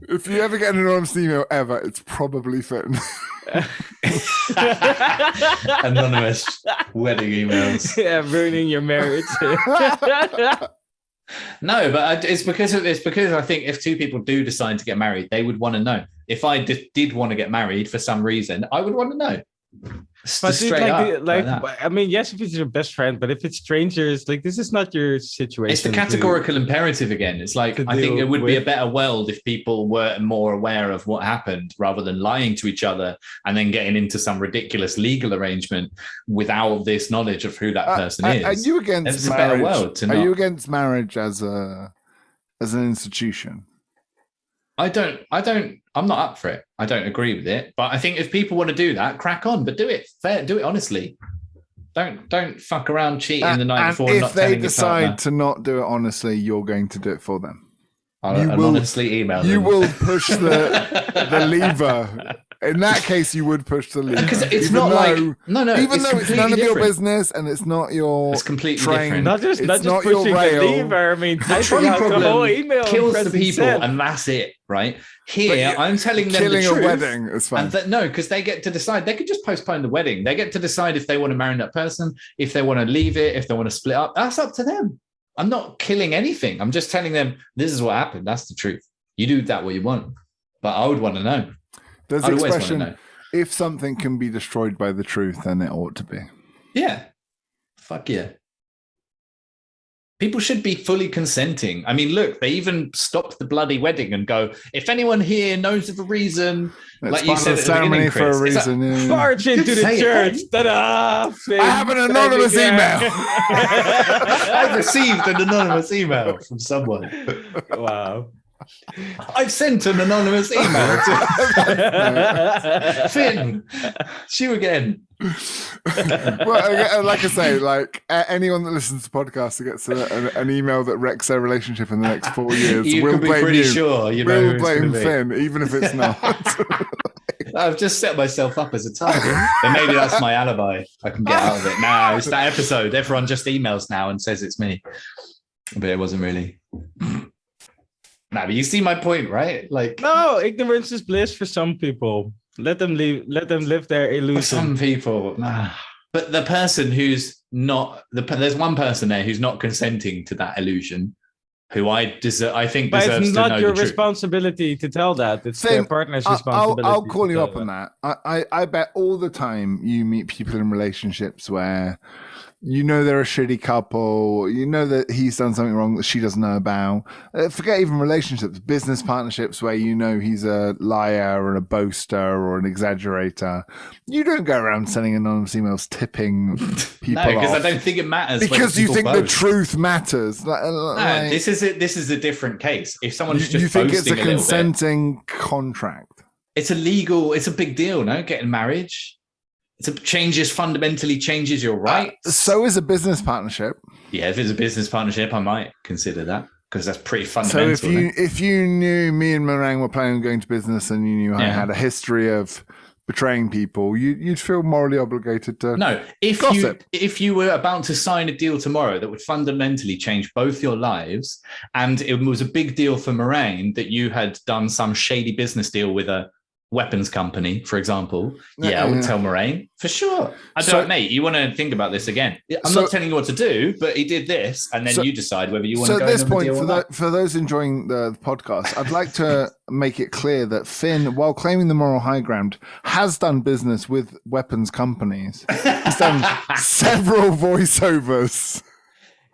If you ever get an anonymous email ever, it's probably Finn. Anonymous wedding emails. Yeah, ruining your marriage. No, but it's because I think if 2 people do decide to get married, they would want to know. If I did want to get married for some reason, I would want to know. But dude, I mean, yes, if it's your best friend, but if it's strangers, like this is not your situation. It's the categorical imperative again. It's like I think it would be a better world if people were more aware of what happened rather than lying to each other and then getting into some ridiculous legal arrangement without this knowledge of who that person is. Are you against it's marriage? A better world to are you against marriage as an institution? I'm not up for it. I don't agree with it. But I think if people want to do that, crack on, but do it fair, do it honestly. Don't fuck around cheating the night before and not telling your partner. If they decide to not do it honestly, you're going to do it for them. I'll honestly email them. You will push the lever In that case, you would push the lever. Because it's even not though, like no, even though it's none of your different. business and it's not your It's completely train, different. Not just not pushing your rail. the lever. I mean, The trolley problem the whole email kills the pressing people, send. and that's it, right? Here, I'm telling them killing the truth. a wedding is fine. And no, because they get to decide. They could just postpone the wedding. They get to decide if they want to marry that person, if they want to leave it, if they want to split up. That's up to them. I'm not killing anything. I'm just telling them this is what happened. That's the truth. You do that what you want. But I would want to know. There's the I'd always want to expression, know. if something can be destroyed by the truth, then it ought to be. Yeah. Fuck yeah. People should be fully consenting. I mean, look, they even stopped the bloody wedding and go, if anyone here knows of a reason, It's like you said the at the beginning, ceremony for a Chris, reason. yeah. March into the Say it, church. hey. Ta-da! I have an anonymous email. I've received an anonymous email from someone. Wow. I've sent an anonymous email to Finn. It's you again. Well, like I say, like anyone that listens to podcasts that gets an email that wrecks their relationship in the next 4 years, You we'll can be blame pretty you. sure you know who We'll it's blame gonna be. Finn, even if it's not. I've just set myself up as a target. Then maybe that's my alibi. I can get out of it. Nah, it's that episode. Everyone just emails now and says it's me. But it wasn't really. Nah, but you see my point, right? Like, No, ignorance is bliss for some people. Let them live their for illusion. some people, nah. But the person who's not there's one person there who's not consenting to that illusion, who I think But deserves it's to not know your the truth. responsibility to tell that. It's Finn, their partner's responsibility. I'll call to you tell up on that. I bet all the time you meet people in relationships where you know they're a shitty couple, you know that he's done something wrong that she doesn't know about. Forget even relationships, business partnerships where you know he's a liar and a boaster or an exaggerator. You don't go around sending anonymous emails tipping people No, because I off don't think it matters. whether because you people think the boast. truth matters. No, this is it. This is a different case. If someone's just you think it's boasting a a little bit, consenting contract? it's illegal. It's a big deal. No, getting married. Fundamentally changes your rights. So is a business partnership. Yeah, if it's a business partnership, I might consider that because that's pretty So fundamental. if you knew me and Meringue were planning on going to business and you knew I Yeah. had a history of betraying people, you'd feel morally obligated to. No, Gossip. if you were about to sign a deal tomorrow that would fundamentally change both your lives, and it was a big deal for Moraine that you had done some shady business deal with a weapons company, for example, I would tell Moraine for sure. Mate, you want to think about this again. I'm not telling you what to do, but he did this, and then you decide whether you want to go. So at this in on the point, deal or not. for those enjoying the podcast, I'd like to make it clear that Finn, while claiming the moral high ground, has done business with weapons companies. He's done several voiceovers.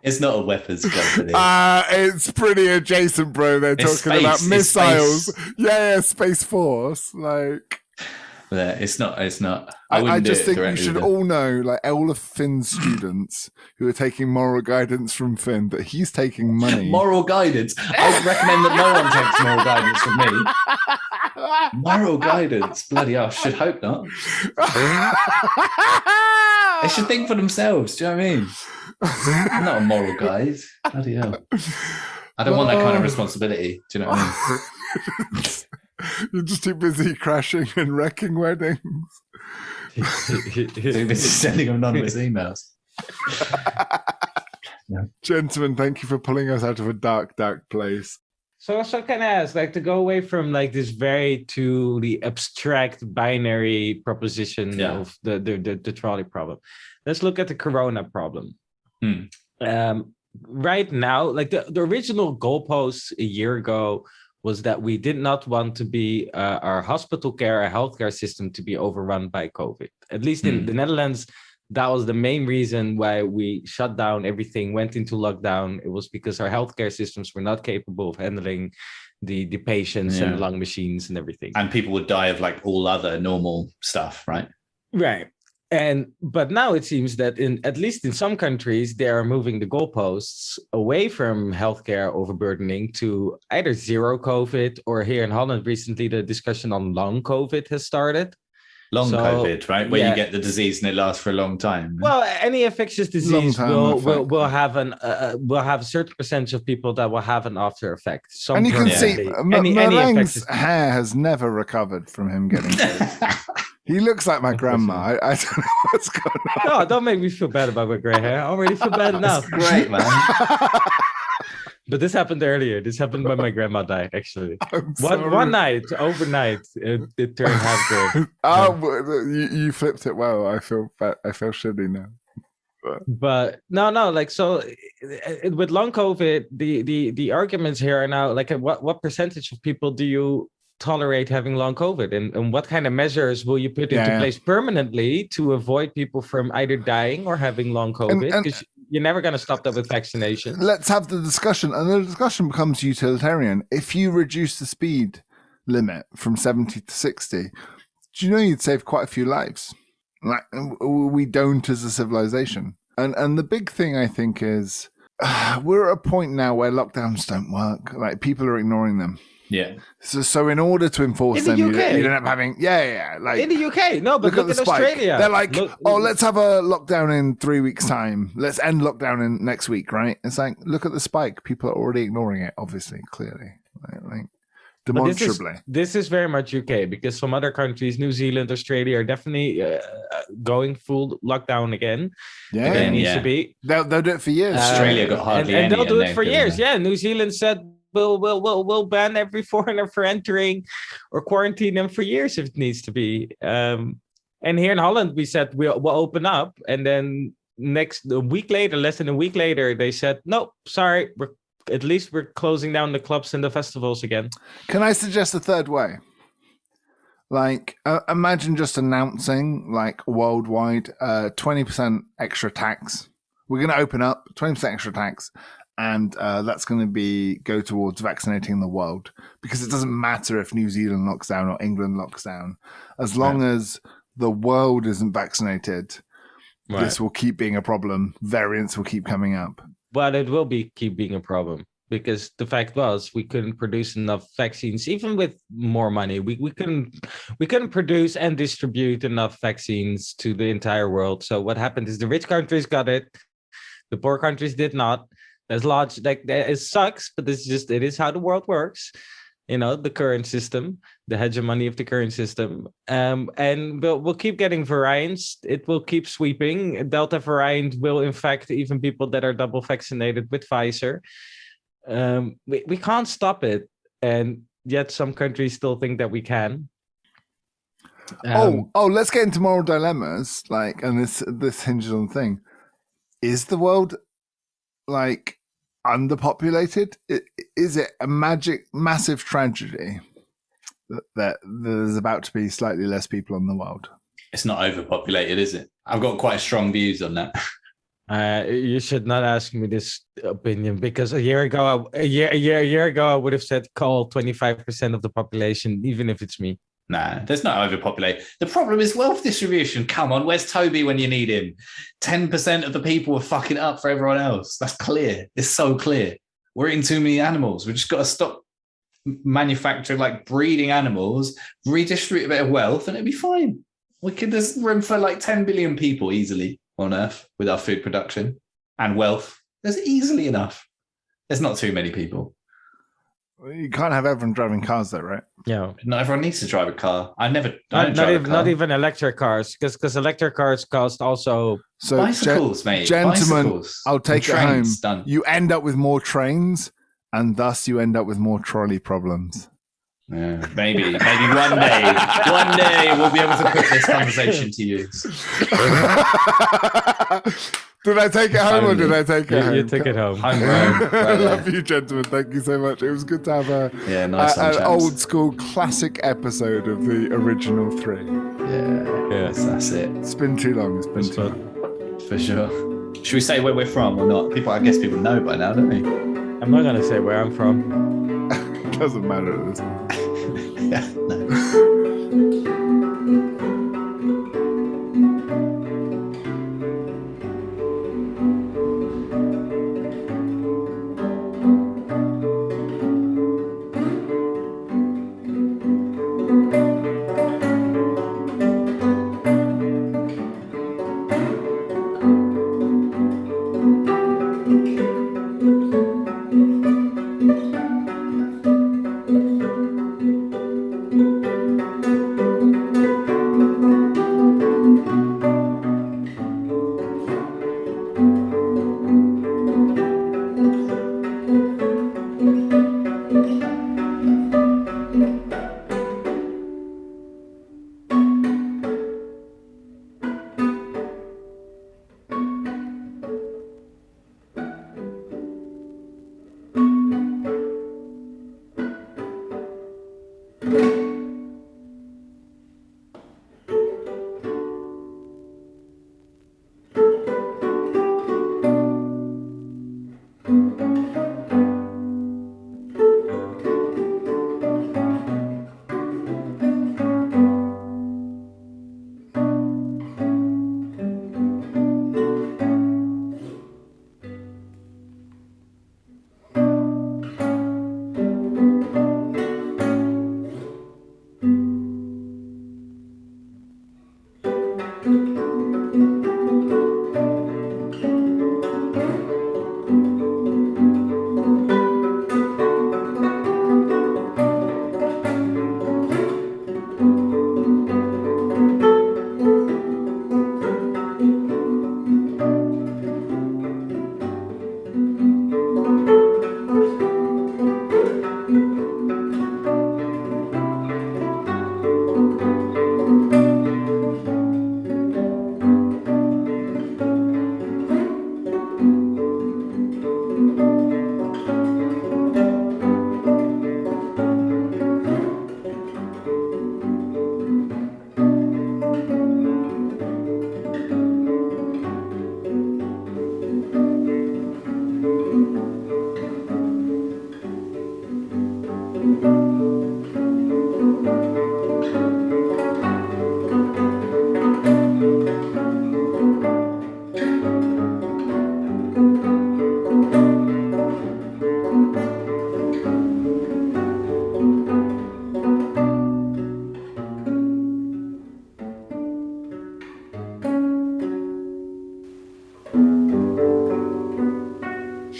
It's not a weapons company. It's pretty adjacent, bro. They're It's talking about space, it's missiles. space. Yeah, Space Force. Like, Yeah, it's not. I wouldn't just do it think you directly should with all know, like all of Finn's students who are taking moral guidance from Finn, that he's taking money. moral guidance. I recommend that no one takes moral guidance from me. Moral guidance, bloody hell! I should hope not. They should think for themselves. Do you know what I mean? I'm not a moral guide. Bloody hell! I don't want that kind of responsibility. Do you know what I mean? You're just too busy crashing and wrecking weddings. Too busy sending anonymous emails. Gentlemen, thank you for pulling us out of a dark, dark place. So can I ask, like, to go away from like this very to the abstract binary proposition of the trolley problem. Let's look at the corona problem. Right now, like the original goalposts a year ago was that we did not want to be our hospital care, our healthcare system to be overrun by COVID. At least in the Netherlands, that was the main reason why we shut down everything, went into lockdown. It was because our healthcare systems were not capable of handling the patients and lung machines and everything. And people would die of like all other normal stuff, right? Right. But now it seems that at least in some countries, they are moving the goalposts away from healthcare overburdening to either zero COVID, or here in Holland recently, the discussion on long COVID has started. Long COVID, right? Where you get the disease and it lasts for a long time. Well, any infectious disease will have a certain percentage of people that will have an after effect. And you can see Merling's hair has never recovered from him getting COVID. He looks like my grandma. I don't know what's going on. No, don't make me feel bad about my gray hair. I already feel bad enough. Great, man. But this happened earlier. This happened when my grandma died, actually. One night, overnight, it turned half gray. You flipped it well. I feel shitty now. But no, like, so with long COVID, the arguments here are now like, what percentage of people do you tolerate having long COVID, and what kind of measures will you put into place permanently to avoid people from either dying or having long COVID? Because you're never going to stop that with vaccination. Let's have the discussion, and the discussion becomes utilitarian. If you reduce the speed limit from 70 to 60, do you know you'd save quite a few lives? Like, we don't as a civilization. And the big thing, I think, is we're at a point now where lockdowns don't work. Like, people are ignoring them. Yeah. So in order to enforce them, you end up having like in the UK. No, but look at Australia. They're like, let's have a lockdown in 3 weeks' time. Let's end lockdown in next week, right? It's like, look at the spike. People are already ignoring it, obviously, clearly, like demonstrably. This is very much UK, because some other countries, New Zealand, Australia, are definitely going full lockdown again. Yeah, it needs to be. They'll do it for years. Australia got hardly and any, they'll do it for years. Yeah, New Zealand said, We'll ban every foreigner for entering or quarantine them for years if it needs to be. And here in Holland, we said we'll open up, and then less than a week later, they said, no, sorry, we're closing down the clubs and the festivals again. Can I suggest a third way? Like, imagine just announcing, like, worldwide 20% extra tax. We're going to open up 20% extra tax. And that's going to go towards vaccinating the world, because it doesn't matter if New Zealand locks down or England locks down. As long as the world isn't vaccinated, this will keep being a problem. Variants will keep coming up. But it will keep being a problem, because the fact was we couldn't produce enough vaccines, even with more money. We couldn't produce and distribute enough vaccines to the entire world. So what happened is the rich countries got it, the poor countries did not. There's large, like, it sucks, but it is how the world works. You know, the current system, the hegemony of the current system. And we'll keep getting variants. It will keep sweeping. Delta variant will infect even people that are double vaccinated with Pfizer. We can't stop it. And yet some countries still think that we can. Let's get into moral dilemmas. Like, and this hinges on the thing. Is the world, like, underpopulated? Is it a massive tragedy that there's about to be slightly less people in the world? It's not overpopulated, is it? I've got quite strong views on that. You should not ask me this opinion, because a year ago I would have said call 25% of the population, even if it's me. Nah, there's no overpopulation. The problem is wealth distribution. Come on, where's Toby when you need him? 10% of the people are fucking up for everyone else. That's clear. It's so clear. We're eating too many animals. We just got to stop manufacturing, like, breeding animals, redistribute a bit of wealth, and it'll be fine. There's room for like 10 billion people easily on Earth with our food production and wealth. There's easily enough. There's not too many people. You can't have everyone driving cars, though, right? Yeah, not everyone needs to drive a car. Not even electric cars, because electric cars cost also. So bicycles, mate. Gentlemen, bicycles. I'll take it home. Done. You end up with more trains, and thus you end up with more trolley problems. Yeah, maybe one day we'll be able to put this conversation to use. Did I take it home or did I take it home? You took it home. I love you, gentlemen. Thank you so much. It was good to have an old school classic episode of the original three. Yeah, that's it. It's been too long. It's been too long. For sure. Should we say where we're from or not? I guess people know by now, don't they? I'm not going to say where I'm from. Doesn't matter at this point. Yeah, no.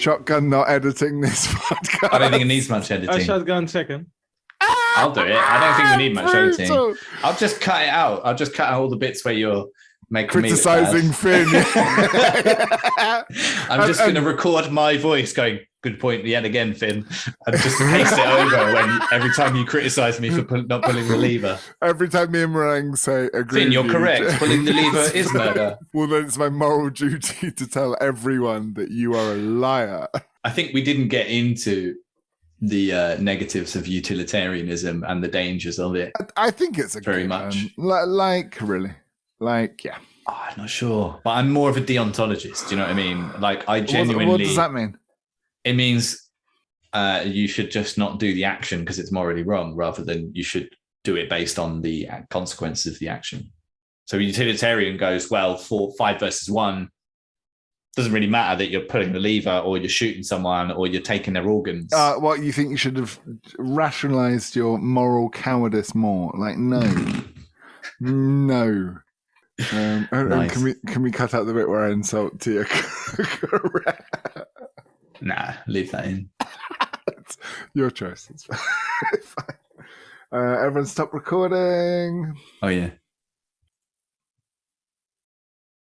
Shotgun not editing this podcast. I don't think it needs much editing. Shotgun second. I'll do it. I don't think we need much editing. I'll just cut it out. I'll just cut out all the bits where you're making criticizing Finn. I'm just going to record my voice going, good point yet again, Finn. And just paste it over every time you criticize me for not pulling the lever. Every time me and Meringue say, agree. Finn, you're correct. Pulling the lever is murder. Well, then it's my moral duty to tell everyone that you are a liar. I think we didn't get into the negatives of utilitarianism and the dangers of it. I think it's very much. Really. Yeah. Oh, I'm not sure. But I'm more of a deontologist. Do you know what I mean? Like, I genuinely... What does that mean? It means you should just not do the action because it's morally wrong, rather than you should do it based on the consequences of the action. So a utilitarian goes, well, 5 versus 1, doesn't really matter that you're pulling the lever or you're shooting someone or you're taking their organs. What, you think you should have rationalized your moral cowardice more? Like, no. No. Nice. Can we cut out the bit where I insult Tia? Nah, leave that in. It's your choice. It's fine. Everyone stop recording. Oh, yeah.